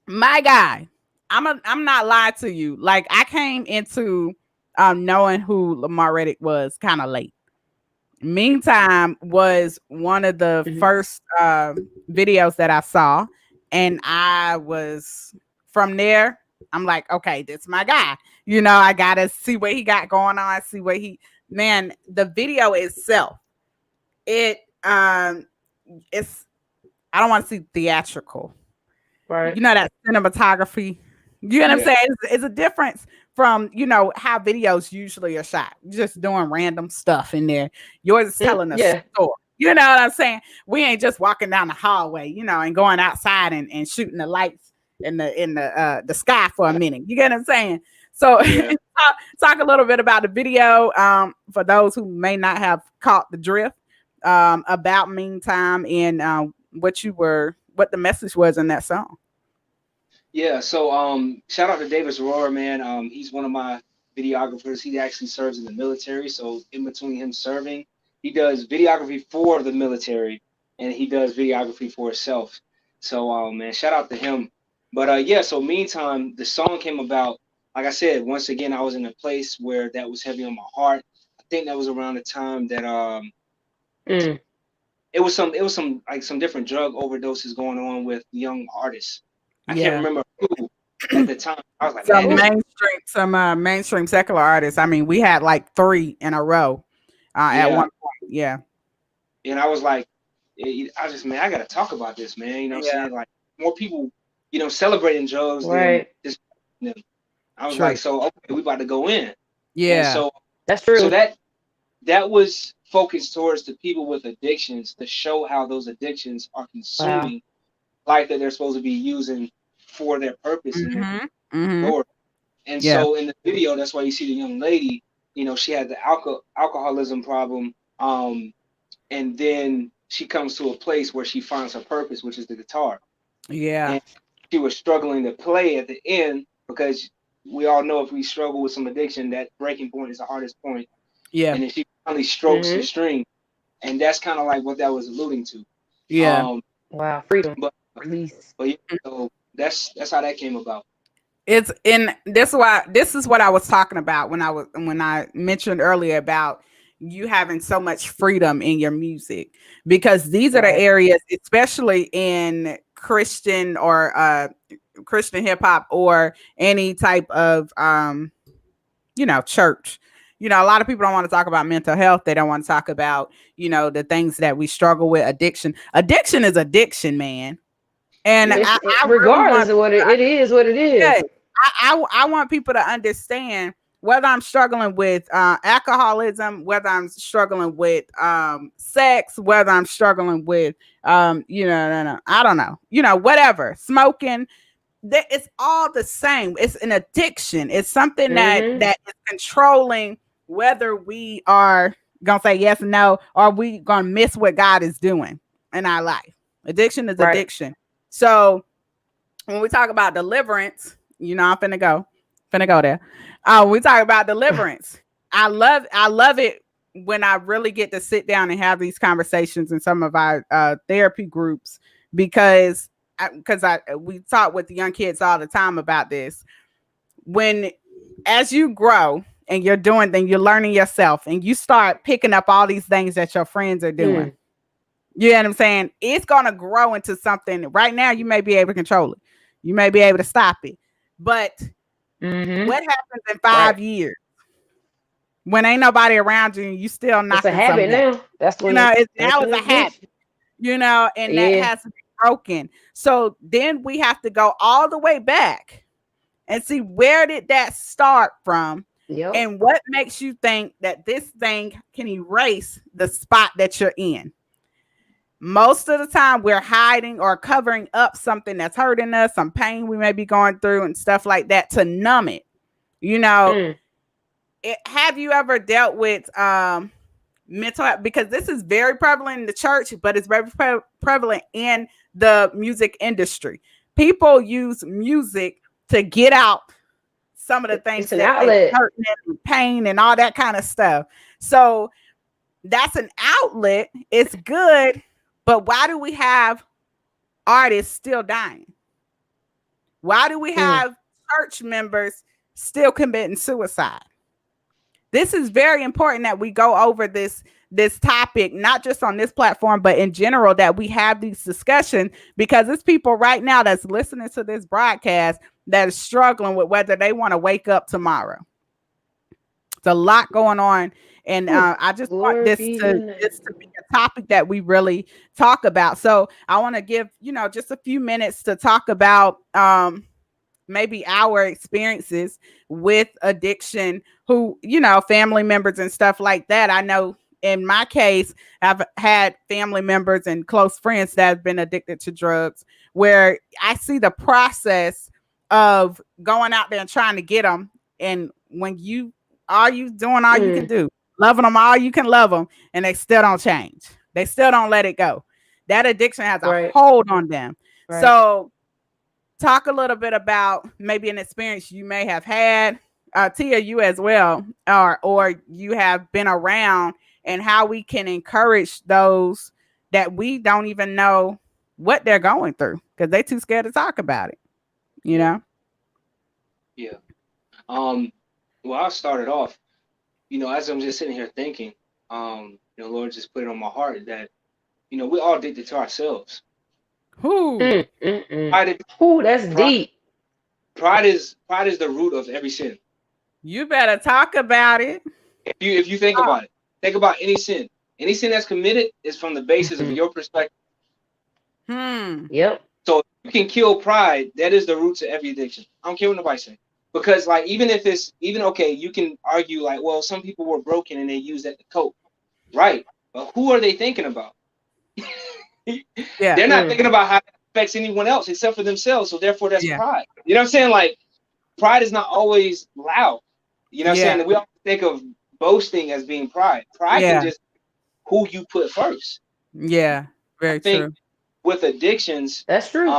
My guy, I'm not lying to you. Like I came into knowing who Lamar Riddick was kind of late. Meantime was one of the Mhm. first videos that I saw, and I was from there. I'm like, okay, this my guy. You know, I gotta see what he got going on. See what he, man. The video itself, it it's I don't want to see theatrical. Right. You know that cinematography. You know what I'm Yeah. saying? It's a difference from how videos usually are shot. Just doing random stuff in there. Yours is telling a Yeah. story. You know what I'm saying? We ain't just walking down the hallway, and going outside and shooting the lights in the sky for a minute. You get what I'm saying? So Yeah. talk a little bit about the video for those who may not have caught the drift about Meantime and what the message was in that song. Yeah. So shout out to Davis Aurora, man. He's one of my videographers. He actually serves in the military. So in between him serving, he does videography for the military and he does videography for himself. So man, shout out to him. But yeah, so meantime, the song came about, like I said, once again, I was in a place where that was heavy on my heart. I think that was around the time that Mm. it was some like some different drug overdoses going on with young artists. I can't Yeah. remember who at the time. I was like, man, Some this, mainstream secular artists. I mean, we had like 3 in a row at yeah. one point. Yeah. And I was like, I just, man, I gotta talk about this, man. You know what I'm Yeah. saying? Like more people, celebrating drugs than Right. just them. I was like, True. so okay, we about to go in. And Yeah. so That's true. that was focused towards the people with addictions to show how those addictions are Wow. consuming life that they're supposed to be using for their purpose and their Mm-hmm. Mm-hmm. glory. And Yeah. so in the video, that's why you see the young lady, she had the alcoholism problem. And then she comes to a place where she finds her purpose, which is the guitar. Yeah. And she was struggling to play at the end because we all know if we struggle with some addiction, that breaking point is the hardest point. Yeah. And then she finally strokes the Hmm. string. And that's kind of like what that was alluding to. Yeah. Um, Wow. Freedom. but Release. but yeah, so that's how that came about. It's in this is what I was talking about when I mentioned earlier about you having so much freedom in your music, because these are the Right. areas, especially in Christian or Christian hip hop or any type of church. A lot of people don't want to talk about mental health. They don't want to talk about, the things that we struggle with. Addiction is addiction, man. And Yeah. I really Regardless want of what it is, what it yeah, is. I want people to understand whether I'm struggling with alcoholism, whether I'm struggling with sex, whether I'm struggling with no, I don't know, whatever, smoking. It's all the same. It's an addiction. It's something that Hmm. that is controlling whether we are gonna say yes or no, or we gonna miss what God is doing in our life. Addiction is Right. addiction. So when we talk about deliverance, I'm finna go there. We talk about deliverance. I love it when I really get to sit down and have these conversations in some of our therapy groups because we talk with the young kids all the time about this. When as you grow and you're doing things, you're learning yourself and you start picking up all these things that your friends are doing. You know what I'm saying? It's gonna grow into something. Right now, you may be able to control it. You may be able to stop it. But what happens in 5 years when ain't nobody around you and you still It's a knocking habit something down? now. That's when Now that's it's when a it's habit, addiction. and that Yeah. has to be broken. So then we have to go all the way back and see where did that start from Yep. and what makes you think that this thing can erase the spot that you're in. Most of the time we're hiding or covering up something that's hurting us, some pain we may be going through and stuff like that to numb it. Have you ever dealt with mental health? Because this is very prevalent in the church, but it's very prevalent in the music industry. People use music to get out some of the things It's an that they outlet. hurt and pain and all that kind of stuff. So that's an outlet. It's good, but why do we have artists still dying? Why do we have church members still committing suicide? This is very important that we go over this topic, not just on this platform, but in general, that we have these discussions because it's people right now that's listening to this broadcast that is struggling with whether they want to wake up tomorrow. It's a lot going on. And I just want this to be a topic that we really talk about. So I want to give, just a few minutes to talk about maybe our experiences with addiction, who, family members and stuff like that. I know in my case, I've had family members and close friends that have been addicted to drugs, where I see the process of going out there and trying to get them. And when you doing all you can do, loving them all you can love them, and they still don't change. They still don't let it go. That addiction has a hold on them. Right. So talk a little bit about maybe an experience you may have had, Tia, you as well, or you have been around, and how we can encourage those that we don't even know what they're going through because they're too scared to talk about it. Yeah. Well, I started off, as I'm just sitting here thinking, Lord just put it on my heart that, we're all addicted to ourselves. That's deep. Pride is the root of every sin. You better talk about it. If you think about it, think about any sin that's committed is from the basis of your perspective. Yep. So if you can kill pride, that is the roots of every addiction. I don't care what nobody say. Because even if it's okay, you can argue well, some people were broken and they used that to cope. Right. But who are they thinking about? They're not thinking about how it affects anyone else except for themselves. So therefore that's pride. You know what I'm saying? Pride is not always loud. You know what I'm saying? We always think of boasting as being pride. Pride can just who you put first. Yeah, very true. With addictions, that's true.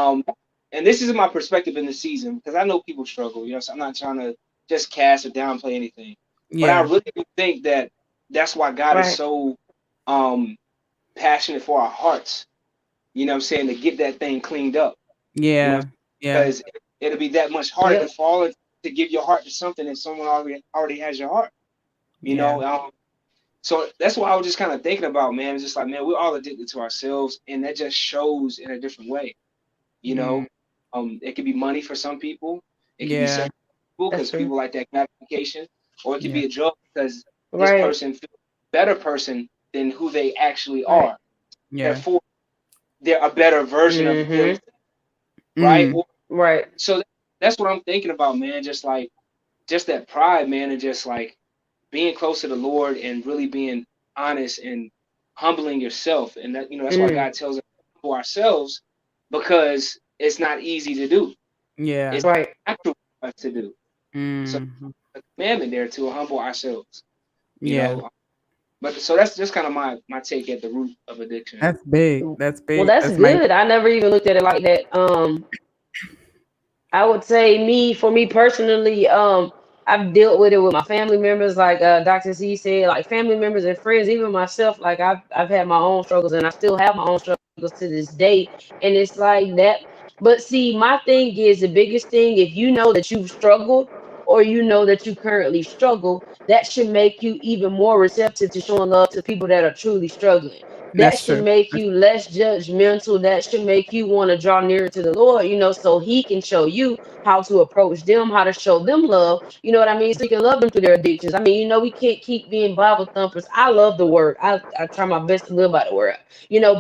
And this is my perspective in the season because I know people struggle. So I'm not trying to just cast or downplay anything. But I really do think that that's why God is so passionate for our hearts. You know what I'm saying? To get that thing cleaned up. Yeah. Because it'll be that much harder to fall to give your heart to something that someone already has your heart. You know, so that's what I was just kind of thinking about, man. It's just man, we're all addicted to ourselves, and that just shows in a different way. It could be money for some people. It could be sex people because people like that gratification, or it could be a drug because this person feels a better person than who they actually are. Therefore, they're a better version of them. Right. So that's what I'm thinking about, man. Just that pride, man, and just being close to the Lord and really being honest and humbling yourself. And that, that's why God tells us for ourselves, because it's not easy to do. Yeah. It's natural for us to do. So the commandment there to humble ourselves. You know. But so that's just kind of my take at the root of addiction. That's big. That's big. Well, that's good. I never even looked at it like that. I would say for me personally, I've dealt with it with my family members, like Dr. Z said, like family members and friends, even myself. Like I've had my own struggles, and I still have my own struggles to this day. And it's like that. But see, my thing is the biggest thing. If you know that you've struggled, or you know that you currently struggle, that should make you even more receptive to showing love to people that are truly struggling. That That's should true. make you less judgmental. That should make you want to draw nearer to the Lord, so He can show you how to approach them, how to show them love. You know what I mean? So you can love them through their addictions. I mean, we can't keep being Bible thumpers. I love the word. I try my best to live by the word.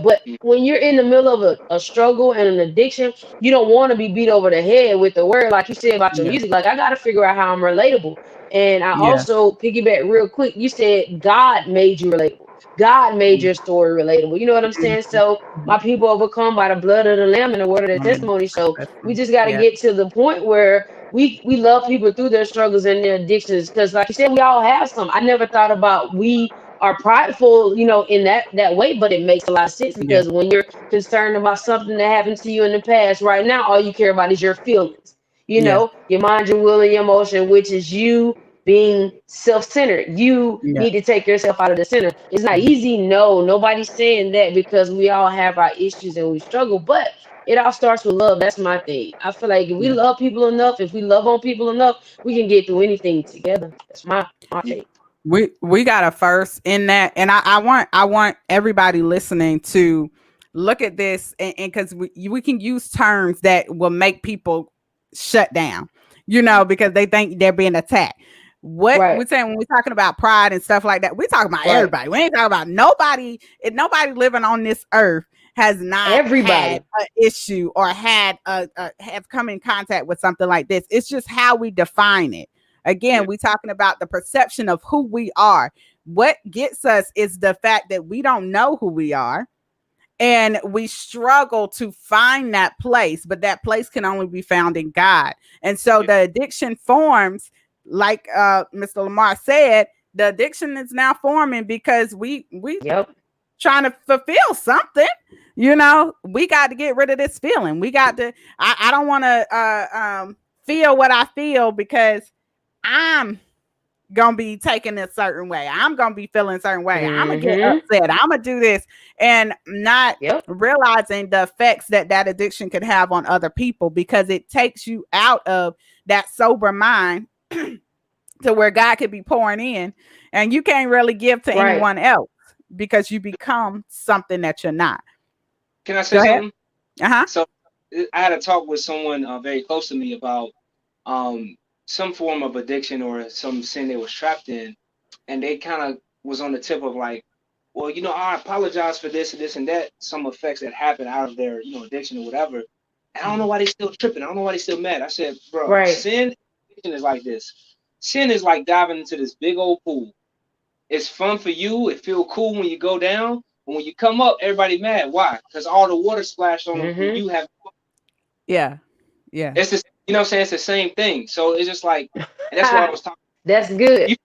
But when you're in the middle of a struggle and an addiction, you don't want to be beat over the head with the word, like you said about your Yeah. music. Like, I got to figure out how I'm relatable. And I Yeah. also piggyback real quick. You said God made you relatable. God made your story relatable. You know what I'm saying? So my people overcome by the blood of the Lamb and the word of their Mm, testimony. So that's we true. just got to Yeah. get to the point where we love people through their struggles and their addictions. Because like you said, we all have some. I never thought about we are prideful, in that way, but it makes a lot of sense Yeah. because when you're concerned about something that happened to you in the past, right now, all you care about is your feelings. Yeah. Your mind, your will, and your emotion, which is you being self-centered. You Yeah. need to take yourself out of the center. It's not easy. No, nobody's saying that because we all have our issues and we struggle, but it all starts with love. That's my thing. I feel like if we Yeah. love people enough, if we love on people enough, we can get through anything together. That's my take. We got a first in that, and I want everybody listening to look at this, and because we can use terms that will make people shut down, because they think they're being attacked. What Right, we're saying when we're talking about pride and stuff like that, we're talking about right. everybody. We ain't talking about nobody. If nobody living on this earth has not had Everybody. an issue or had have come in contact with something like this. It's just how we define it. Again, Yeah. we talking about the perception of who we are. What gets us is the fact that we don't know who we are, and we struggle to find that place, but that place can only be found in God. And so Yeah. the addiction forms, like Mr. Lamar said, the addiction is now forming because we Yep. trying to fulfill something. We got to get rid of this feeling. We got to. I don't want to feel what I feel because I'm gonna be taking a certain way. I'm gonna be feeling a certain way. I'm gonna get Mm-hmm. upset. I'm gonna do this, and not Yep. realizing the effects that addiction could have on other people, because it takes you out of that sober mind to where God could be pouring in, and you can't really give to Right. anyone else because you become something that you're not. Can I say Go ahead. something? Uh-huh. So I had a talk with someone very close to me about um, some form of addiction or some sin they was trapped in, and they kind of was on the tip of like, well, I apologize for this and this and that, some effects that happened out of their, addiction or whatever. And I don't know why they still tripping. I don't know why they still mad. I said, bro, Right. sin addiction is like this. Sin is like diving into this big old pool. It's fun for you. It feel cool when you go down. But when you come up, everybody mad. Why? Because all the water splashed on them when Mm-hmm. you have. Yeah. Yeah. It's just, what I'm saying? It's the same thing. So it's just like, and that's why I was talking. That's good. You,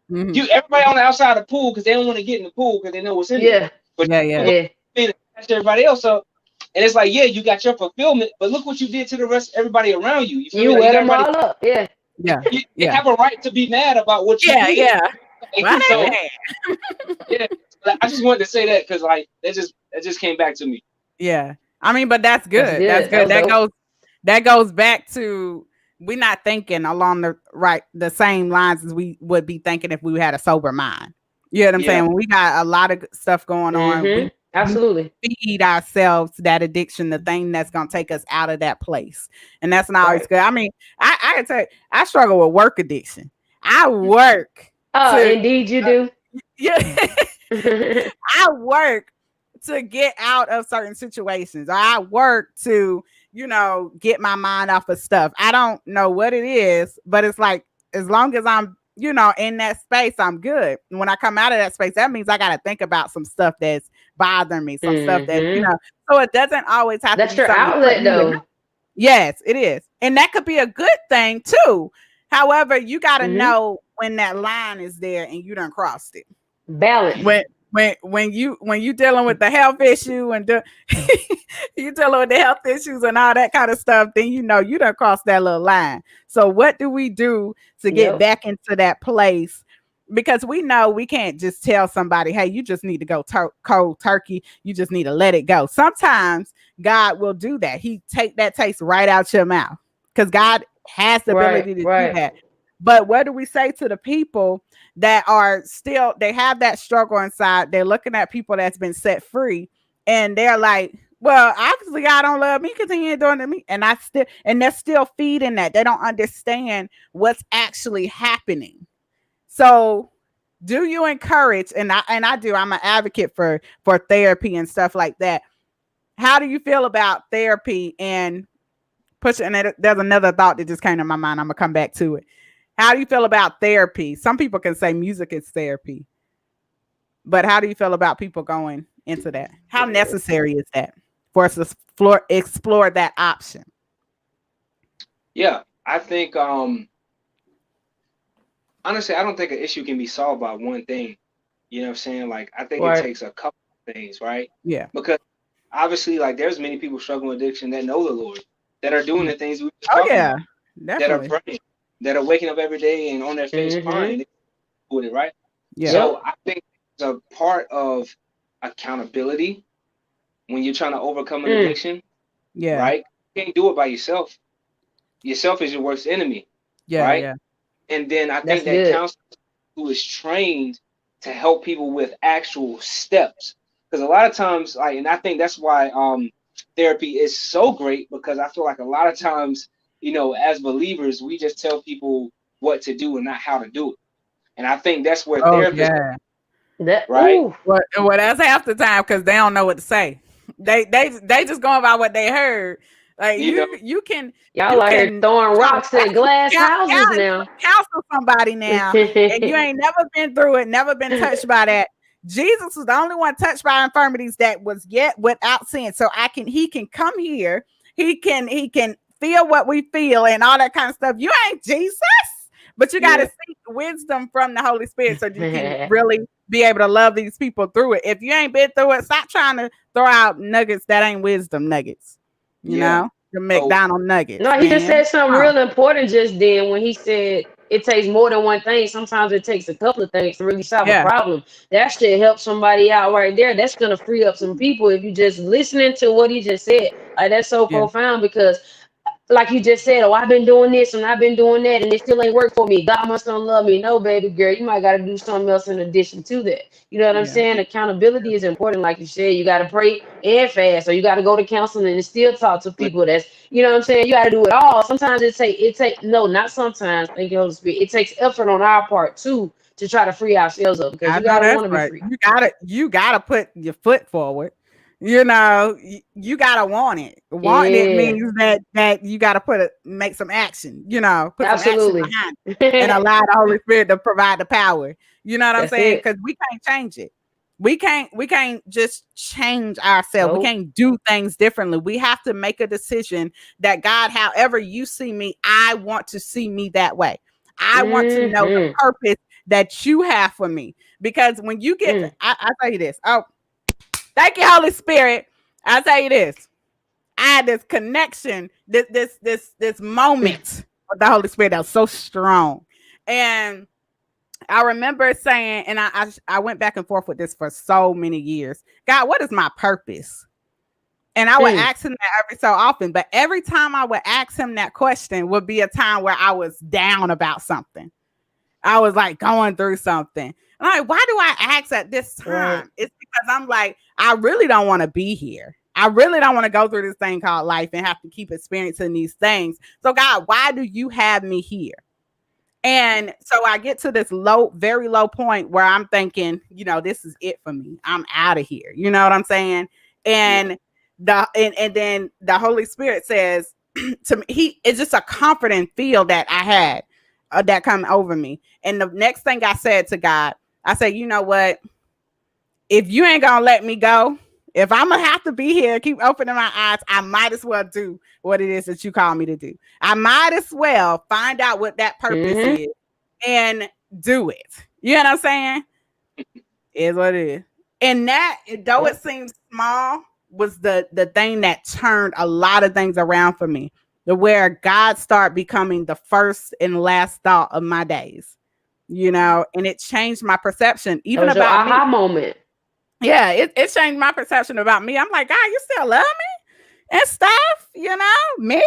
Mhm. everybody on the outside of the pool because they don't want to get in the pool because they know what's in there. Yeah. But Yeah. you Yeah. go Yeah. in and catch everybody else up, and it's like, yeah, you got your fulfillment, but look what you did to the rest, everybody around you. You feel me? You Like you wet got them everybody. all up. Yeah. Yeah. They Yeah. have a right to be mad about what you Yeah. did. Yeah. Why And so they mad? yeah, I just wanted to say that because like that just came back to me. Yeah. I mean, but that's That's good. That's good. That good. was dope. That goes back to we're not thinking along the same lines as we would be thinking if we had a sober mind. You know what I'm Yeah, saying? When we got a lot of stuff going on, Mm-hmm. we Absolutely. feed ourselves that addiction, the thing that's gonna take us out of that place. And that's not always Right. good. I mean, I can tell you, I struggle with work addiction. I work Oh, to indeed you do. yeah. I work to get out of certain situations. I work to, get my mind off of stuff. I don't know what it is, but it's like as long as I'm, in that space, I'm good. And when I come out of that space, that means I got to think about some stuff that's bothering me, some stuff that, Mm-hmm. so it doesn't always have to That's be your something outlet, you would know. though. Yes, it is. And that could be a good thing too. However, you got to Mm-hmm. know when that line is there and you done crossed it. Balance. When when you dealing with the health issue and you dealing with the health issues and all that kind of stuff, then you done crossed that little line. So what do we do to get Yep. back into that place? Because we know we can't just tell somebody, hey, you just need to go cold turkey. You just need to let it go. Sometimes God will do that. He take that taste right out your mouth because God has the ability to do Right. that. But what do we say to the people that are still, they have that struggle inside? They're looking at people that's been set free and they're like, well, obviously God don't love me because he ain't doing it to me. And they're still feeding that. They don't understand what's actually happening. So do you encourage, and I do, I'm an advocate for therapy and stuff like that. How do you feel about therapy and pushing it? There's another thought that just came to my mind. I'm gonna come back to it. How do you feel about therapy? Some people can say music is therapy, but how do you feel about people going into that? How necessary is that for us to explore that option? Yeah, I think honestly, I don't think an issue can be solved by one thing. You know what I'm saying? Like, I think it Right. takes a couple of things, right? Yeah. Because obviously, like, there's many people struggling with addiction that know the Lord, that are doing the things we were just Oh talking yeah, about, that are definitely. praying, that are waking up every day and on their face crying Mm-hmm. with it, right? Yeah. Yep. So I think it's a part of accountability when you're trying to overcome an Mm. addiction, Yeah. right? You can't do it by yourself. Yourself is your worst enemy, Yeah. right? Yeah. And then I That's think that good. counselor who is trained to help people with actual steps. Because a lot of times, like, and I think that's why therapy is so great, because I feel like a lot of times, as believers, we just tell people what to do and not how to do it. And I think that's where Oh therapists, yeah. That right? ooh. Well, that's half the time because they don't know what to say. They just going by what they heard. Like You know, you can Y'all out here throwing try to rocks at glass houses counsel, now. counsel somebody now, and you ain't never been through it, never been touched by that. Jesus was the only one touched by infirmities that was yet without sin. So he can come here, he can feel what we feel and all that kind of stuff. You ain't Jesus. But you got to yeah, seek wisdom from the Holy Spirit so you can really be able to love these people through it. If you ain't been through it, stop trying to throw out nuggets that ain't wisdom nuggets. yeah. The So McDonald nuggets, No, he just man. said something Oh, real important just then when he said it takes more than one thing. Sometimes it takes a couple of things to really solve a yeah, problem. That should help somebody out right there. That's gonna free up some people if you just listening to what he just said. Like that's so yeah. profound because like you just said, oh, I've been doing this and I've been doing that, and it still ain't work for me. God must don't love me. No, baby girl, you might got to do something else in addition to that. You know what I'm Yeah. saying? Accountability is important, like you said. You got to pray and fast, or you got to go to counseling and still talk to people. That's you know what I'm saying. You got to do it all. Sometimes it take no, not sometimes. Thank you, Holy Spirit. It takes effort on our part too to try to free ourselves up because I you know got to that's want to be right. free. You gotta put your foot forward. You gotta want it. Wanting it Yeah, means that you gotta make some action. Put some action absolutely. behind it and allow the Holy Spirit to provide the power. You know what I'm That's saying? it. Because we can't change it. We can't just change ourselves. We Nope. can't do things differently. We have to make a decision that God, however you see me, I want to see me that way. I want to know the Mm-hmm. purpose that you have for me. Because when you get to, Mm. I tell you this. Oh, thank you, Holy Spirit. I tell you this. I had this connection, this moment with the Holy Spirit that was so strong. And I remember saying, and I went back and forth with this for so many years. God, what is my purpose? And I would Mm. ask him that every so often, but every time I would ask him that question would be a time where I was down about something. I was like going through something. And I'm like, why do I ask at this Right. time? It's because I'm like, I really don't want to be here. I really don't want to go through this thing called life and have to keep experiencing these things. So, God, why do you have me here? And so I get to this very low point where I'm thinking, this is it for me. I'm out of here. You know what I'm saying? yeah, And and then the Holy Spirit says to me, it's just a comforting feel that I had that come over me. And the next thing I said to God, I said, you know what? If you ain't gonna let me go, if I'm gonna have to be here, keep opening my eyes, I might as well do what it is that you call me to do. I might as well find out what that purpose Mm-hmm. is and do it. You know what I'm saying? Is what it is. And that, though it seems small, was the thing that turned a lot of things around for me. The where God started becoming the first and last thought of my days, and it changed my perception, That even was your about me. aha moment. Yeah, it changed my perception about me. I'm like, God, you still love me and stuff, me.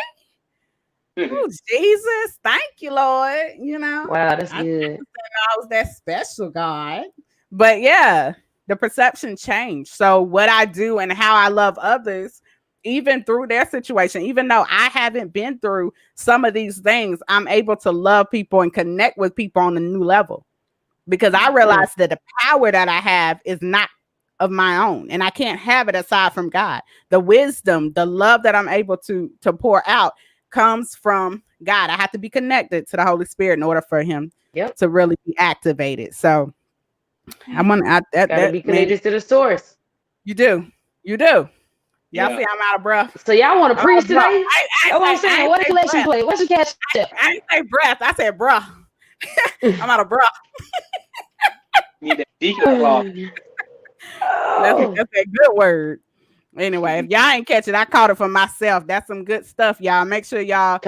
Oh, Jesus, thank you, Lord. Wow, that's I good. I was that special God. But yeah, the perception changed. So what I do and how I love others, even through their situation, even though I haven't been through some of these things, I'm able to love people and connect with people on a new level, because I realize that the power that I have is not of my own, and I can't have it aside from God. The wisdom, the love that I'm able to pour out comes from God. I have to be connected to the Holy Spirit in order for him to really be activated. So I'm gonna Gotta be man, connected to the source. you do. Y'all see I'm out of breath. So y'all want to I'm out preach of breath. today? That's what I'm saying. What the collection play? What's your cash step? I ain't say breath. I said bruh. I'm out of breath. Need that deacon clause. That's a good word. Anyway, if y'all ain't catch it, I caught it for myself. That's some good stuff, y'all. Make sure y'all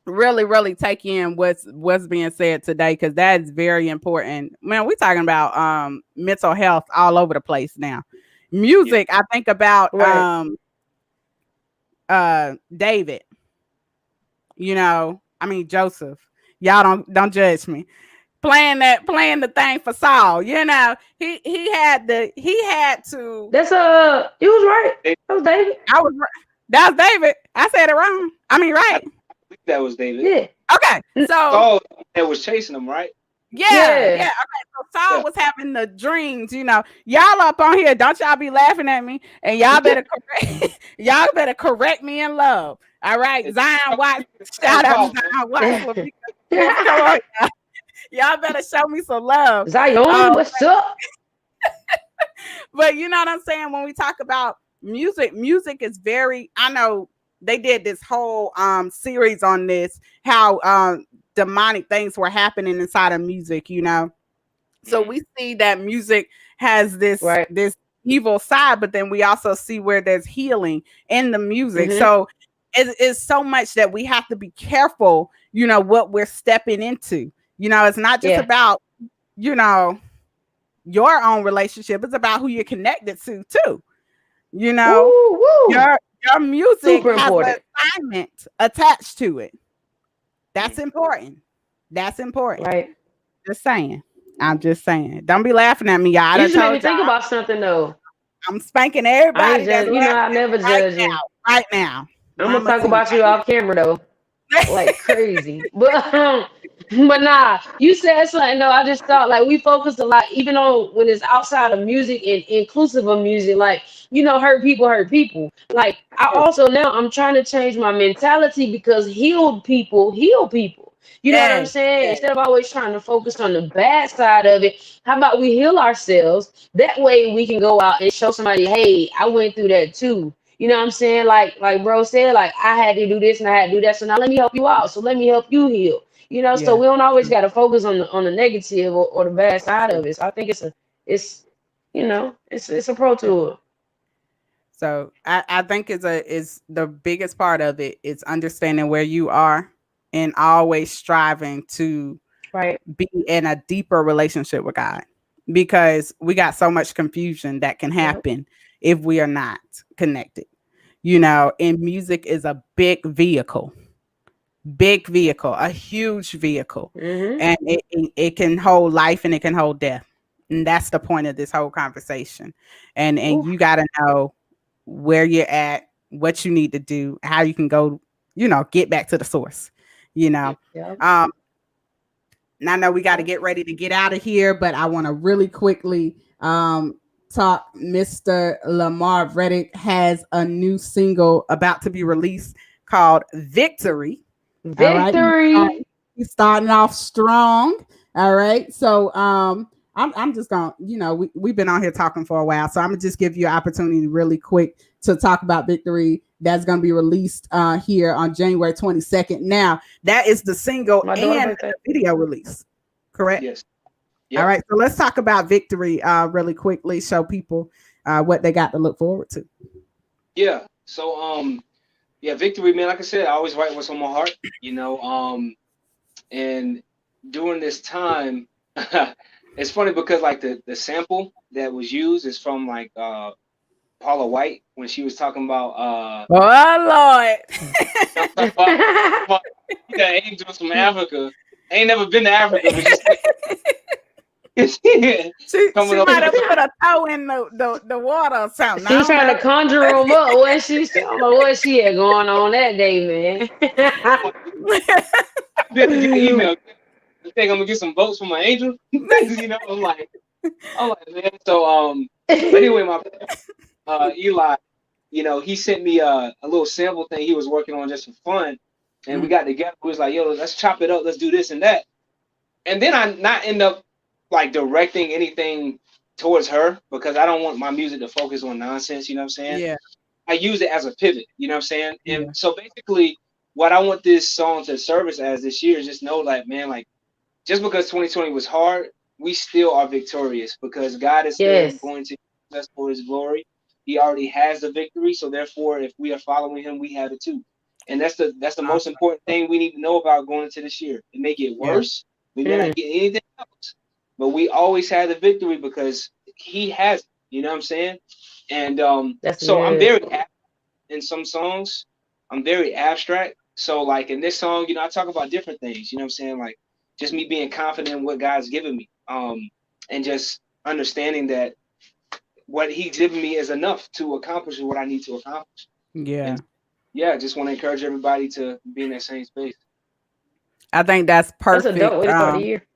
really take in what's being said today, because that is very important. Man, we're talking about mental health all over the place now. Music, I think about David. Joseph. Y'all don't judge me. Playing the thing for Saul, he had to. That's you was right. That was David. That was David. I said it wrong. I mean, right? That was David. Yeah. Okay. So Saul that was chasing him, right? Yeah. Okay. So Saul was having the dreams. Y'all up on here. Don't y'all be laughing at me, and y'all better correct me in love. All right, Zion Watts. Shout out to Zion Watts. Come on, y'all better show me some love. Zion, what's up? But you know what I'm saying? When we talk about music is very, I know they did this whole series on this, how demonic things were happening inside of music, So we see that music has this evil side, but then we also see where there's healing in the music. So it's so much that we have to be careful, what we're stepping into. It's not just about, your own relationship. It's about who you're connected to too. Your music has an assignment attached to it. That's important. Right. I'm just saying. Don't be laughing at me, y'all. You just made me think about something though. I'm spanking everybody. I never judge you. Right now. I'm gonna talk about you off camera though. Like crazy. But nah, you said something though. I just thought like we focus a lot, even on when it's outside of music and inclusive of music, like hurt people. Like I also now I'm trying to change my mentality, because healed people heal people. You know what I'm saying? Instead of always trying to focus on the bad side of it, how about we heal ourselves? That way we can go out and show somebody, hey, I went through that too. You know what I'm saying? Like bro said, like I had to do this and I had to do that. So now let me help you out. So let me help you heal. So we don't always got to focus on the negative or the bad side of it. So I think it's a pro tool. So I think is the biggest part of it is understanding where you are and always striving to be in a deeper relationship with God, because we got so much confusion that can happen if we are not connected. And music is a big vehicle, a huge vehicle, and it can hold life and it can hold death. And that's the point of this whole conversation. And you got to know where you're at, what you need to do, how you can go, get back to the source, and I know we got to get ready to get out of here, but I want to really quickly talk. Mr. Lamar Riddick has a new single about to be released called Victory. Victory. All right. He's starting off strong. All right. So I'm just gonna, we've been on here talking for a while, so I'm gonna just give you an opportunity really quick to talk about Victory. That's gonna be released here on January 22nd. Now, that is the single and the video release, correct? Yes. All Yep. right. So let's talk about Victory really quickly. Show people what they got to look forward to. Yeah. So yeah, Victory, man. Like I said, I always write what's on my heart. You know, and during this time, it's funny because like the sample that was used is from like Paula White when she was talking about Oh about yeah, angels from Africa. I ain't never been to Africa, but just she coming over. might have put a toe in the water or something. I She's don't trying know. to conjure him up. What she? I don't know what she had going on that day, I be able to get the man. email. I think I'm gonna get some votes for my angel. You know, I'm like, man. So but anyway, my Eli, you know, he sent me a little sample thing he was working on just for fun, and we got together. We was like, yo, let's chop it up. Let's do this and that. And then I not end up like directing anything towards her because I don't want my music to focus on nonsense. You know what I'm saying? Yeah. I use it as a pivot. You know what I'm saying? And Yeah. so basically, what I want this song to service as this year is just know, like, man, like, just because 2020 was hard, we still are victorious because God is still Yes, going to use us for His glory. He already has the victory, so therefore, if we are following Him, we have it too. And that's the most Awesome. important thing we need to know about going into this year. It may get Yeah. worse, we may mm, not get anything else, but we always have the victory because He has it. You know what I'm saying? And that's so I'm good. very in some songs. I'm very abstract. So like in this song, you know, I talk about different things. You know what I'm saying? Like just me being confident in what God's given me. And just understanding that what He's given me is enough to accomplish what I need to accomplish. And Yeah. yeah, I just want to encourage everybody to be in that same space. I think that's That's a dope perfect. way to start the year.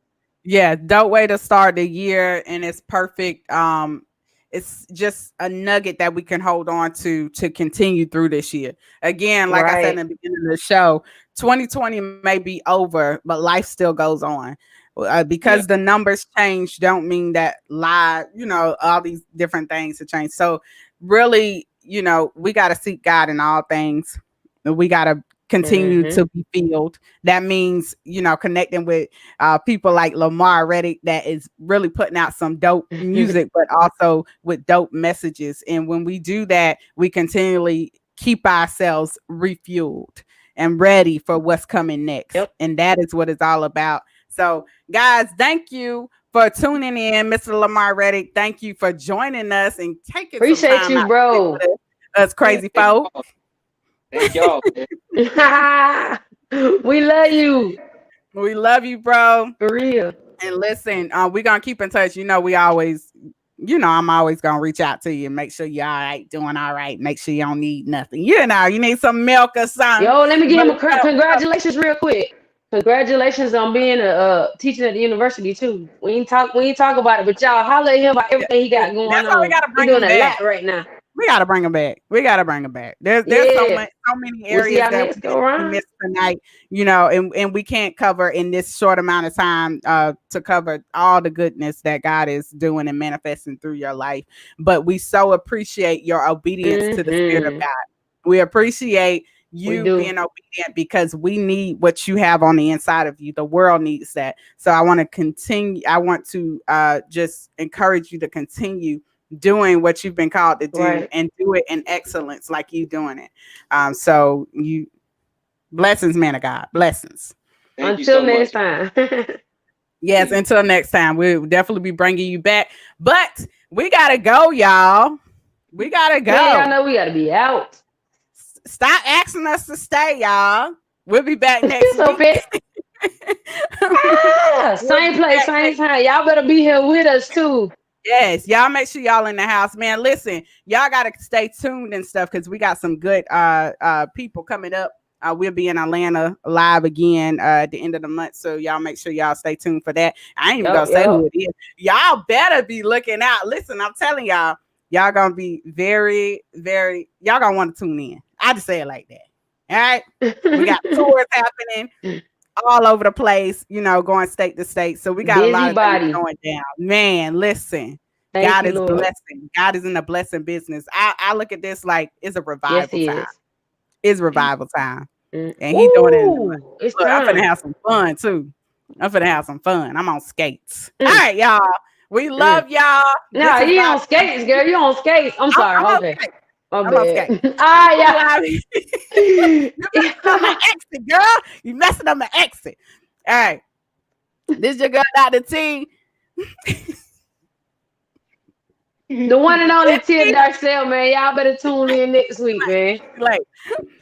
Yeah, dope way to start the year, and it's perfect. It's just a nugget that we can hold on to continue through this year. Again, like I said in Right. the beginning of the show, 2020 may be over, but life still goes on. Yeah. Because the numbers change, don't mean that live, all these different things have changed. So really, we got to seek God in all things. We got to continue Mm-hmm. to be filled. That means, connecting with people like Lamar Riddick that is really putting out some dope music, but also with dope messages. And when we do that, we continually keep ourselves refueled and ready for what's coming next. Yep. And that is what it's all about. So, guys, thank you for tuning in, Mr. Lamar Riddick. Thank you for joining us and taking some Appreciate time you, out to sit bro. with us Man, crazy folk. thank y'all. Man. We love you We love you, bro. for real. And listen, we're gonna keep in touch. I'm always gonna reach out to you and make sure you're all right, doing all right. Make sure you don't need nothing. You need some milk or something. Yo, let me give But him a congratulations real quick. Congratulations on being a teaching at the university too. We ain't talk about it, but y'all holler at him about everything he got going that's why we on. gotta He bring doing them a back. lot right now. We gotta bring them back. We gotta bring them back. There's so Yeah. much, so many We'll see areas y'all that next go we around. missed tonight. And we can't cover in this short amount of time to cover all the goodness that God is doing and manifesting through your life. But we so appreciate your obedience to the Spirit of Mm-hmm. God. We appreciate We you do. being obedient because we need what you have on the inside of you. The world needs that. So I want to continue. I want to just encourage you to continue doing what you've been called to do Right. and do it in excellence like you doing it. So you blessings, man of God. Blessings. Thank you Until so next much. time. Yes, until next time. We'll definitely be bringing you back. But we got to go, y'all. We got to Man, y'all go. know we gotta be out. Stop asking us to stay, y'all. We'll be back next It's week. okay. We'll Same be place, back same next. time. Y'all better be here with us too. Yes, y'all make sure y'all in the house, man. Listen, y'all gotta stay tuned and stuff because we got some good people coming up. We'll be in Atlanta live again at the end of the month, so y'all make sure y'all stay tuned for that. I ain't even gonna Yup, say who yup. it is. Y'all better be looking out. Listen, I'm telling y'all gonna be very, very. Y'all gonna want to tune in. I just say it like that. All right, we got tours happening all over the place, going state to state. So we got a lot of things Busybody. going down. Man, listen, Thank God you, is Lord. blessing. God is in the blessing business. I look at this like it's a Yes, revival he time. is. It's revival time. And he doing it. Ooh, it's Look, I'm finna time. have some fun too. I'm finna have some fun. I'm on skates. All right, y'all. We love y'all. No, you on skates, girl. You on skates. I'm sorry. I'm okay. I'm on skates. All right, you messing up my exit, girl. You messing up my exit. All right. This your girl, Dr. T. The one and only Tim Darcel, man. Y'all better tune in next week, man. All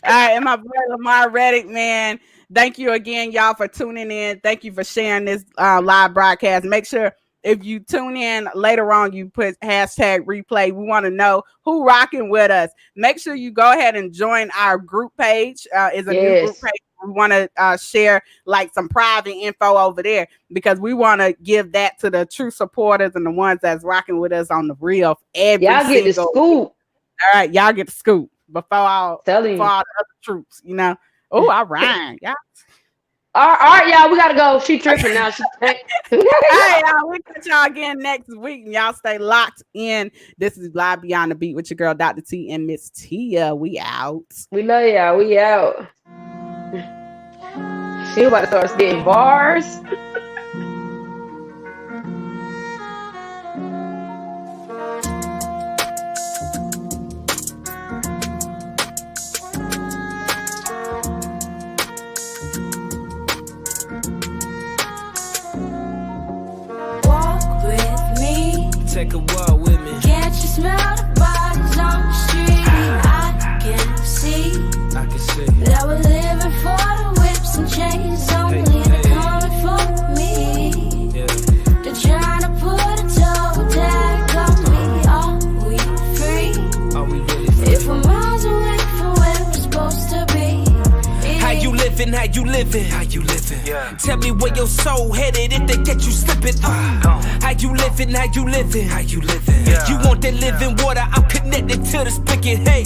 right, and my boy Lamar Riddick, man. Thank you again, y'all, for tuning in. Thank you for sharing this live broadcast. Make sure if you tune in later on, you put hashtag replay. We want to know who rocking with us. Make sure you go ahead and join our group page. It's a new group page. We want to share like some private info over there because we want to give that to the true supporters and the ones that's rocking with us on the real. Y'all get the scoop. All right, y'all get the scoop before all the other troops, you know. Oh, I rhyme. Y'all. All right, y'all, we gotta go. She tripping now. Hey, y'all, we catch y'all again next week, and y'all stay locked in. This is Live Beyond the Beat with your girl, Dr. T and Miss Tia. We out. We love y'all. We out. She about to start spitting bars. Take a walk with me. Can't you smell the bodies on the street? I can see that we're living for the whips and chains. Only they're coming for me. They're trying to put a toe tag on me. Are we free? Are we really free? If we're miles away from where we're supposed to be. How you living? How you living? How you living? Yeah. Tell me where your soul headed if they get you slipping. How you living? How you living? How you living? Yeah. You want that living water? I'm connected to the spigot. Hey,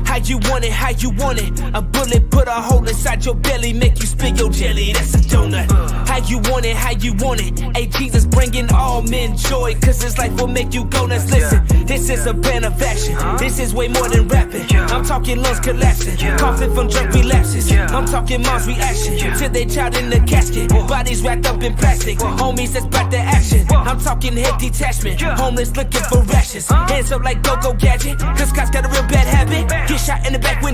how you want it? How you want it? A bullet put a hole inside your belly, make you spit your jelly. That's a donut. How you want it? How you want it? Hey, Jesus bringing all men joy, cause this life will make you go nuts. Listen, this is a band of action. This is way more than rapping. I'm talking lungs collapsing, coughing from drug relapses. I'm talking mom's reaction to their child in the casket, bodies wrapped up in plastic. Homies that's back to action. I'm talking head detachment, homeless looking for rations. Hands up like go-go gadget, cause cops got a real bad habit. Get shot in the back window.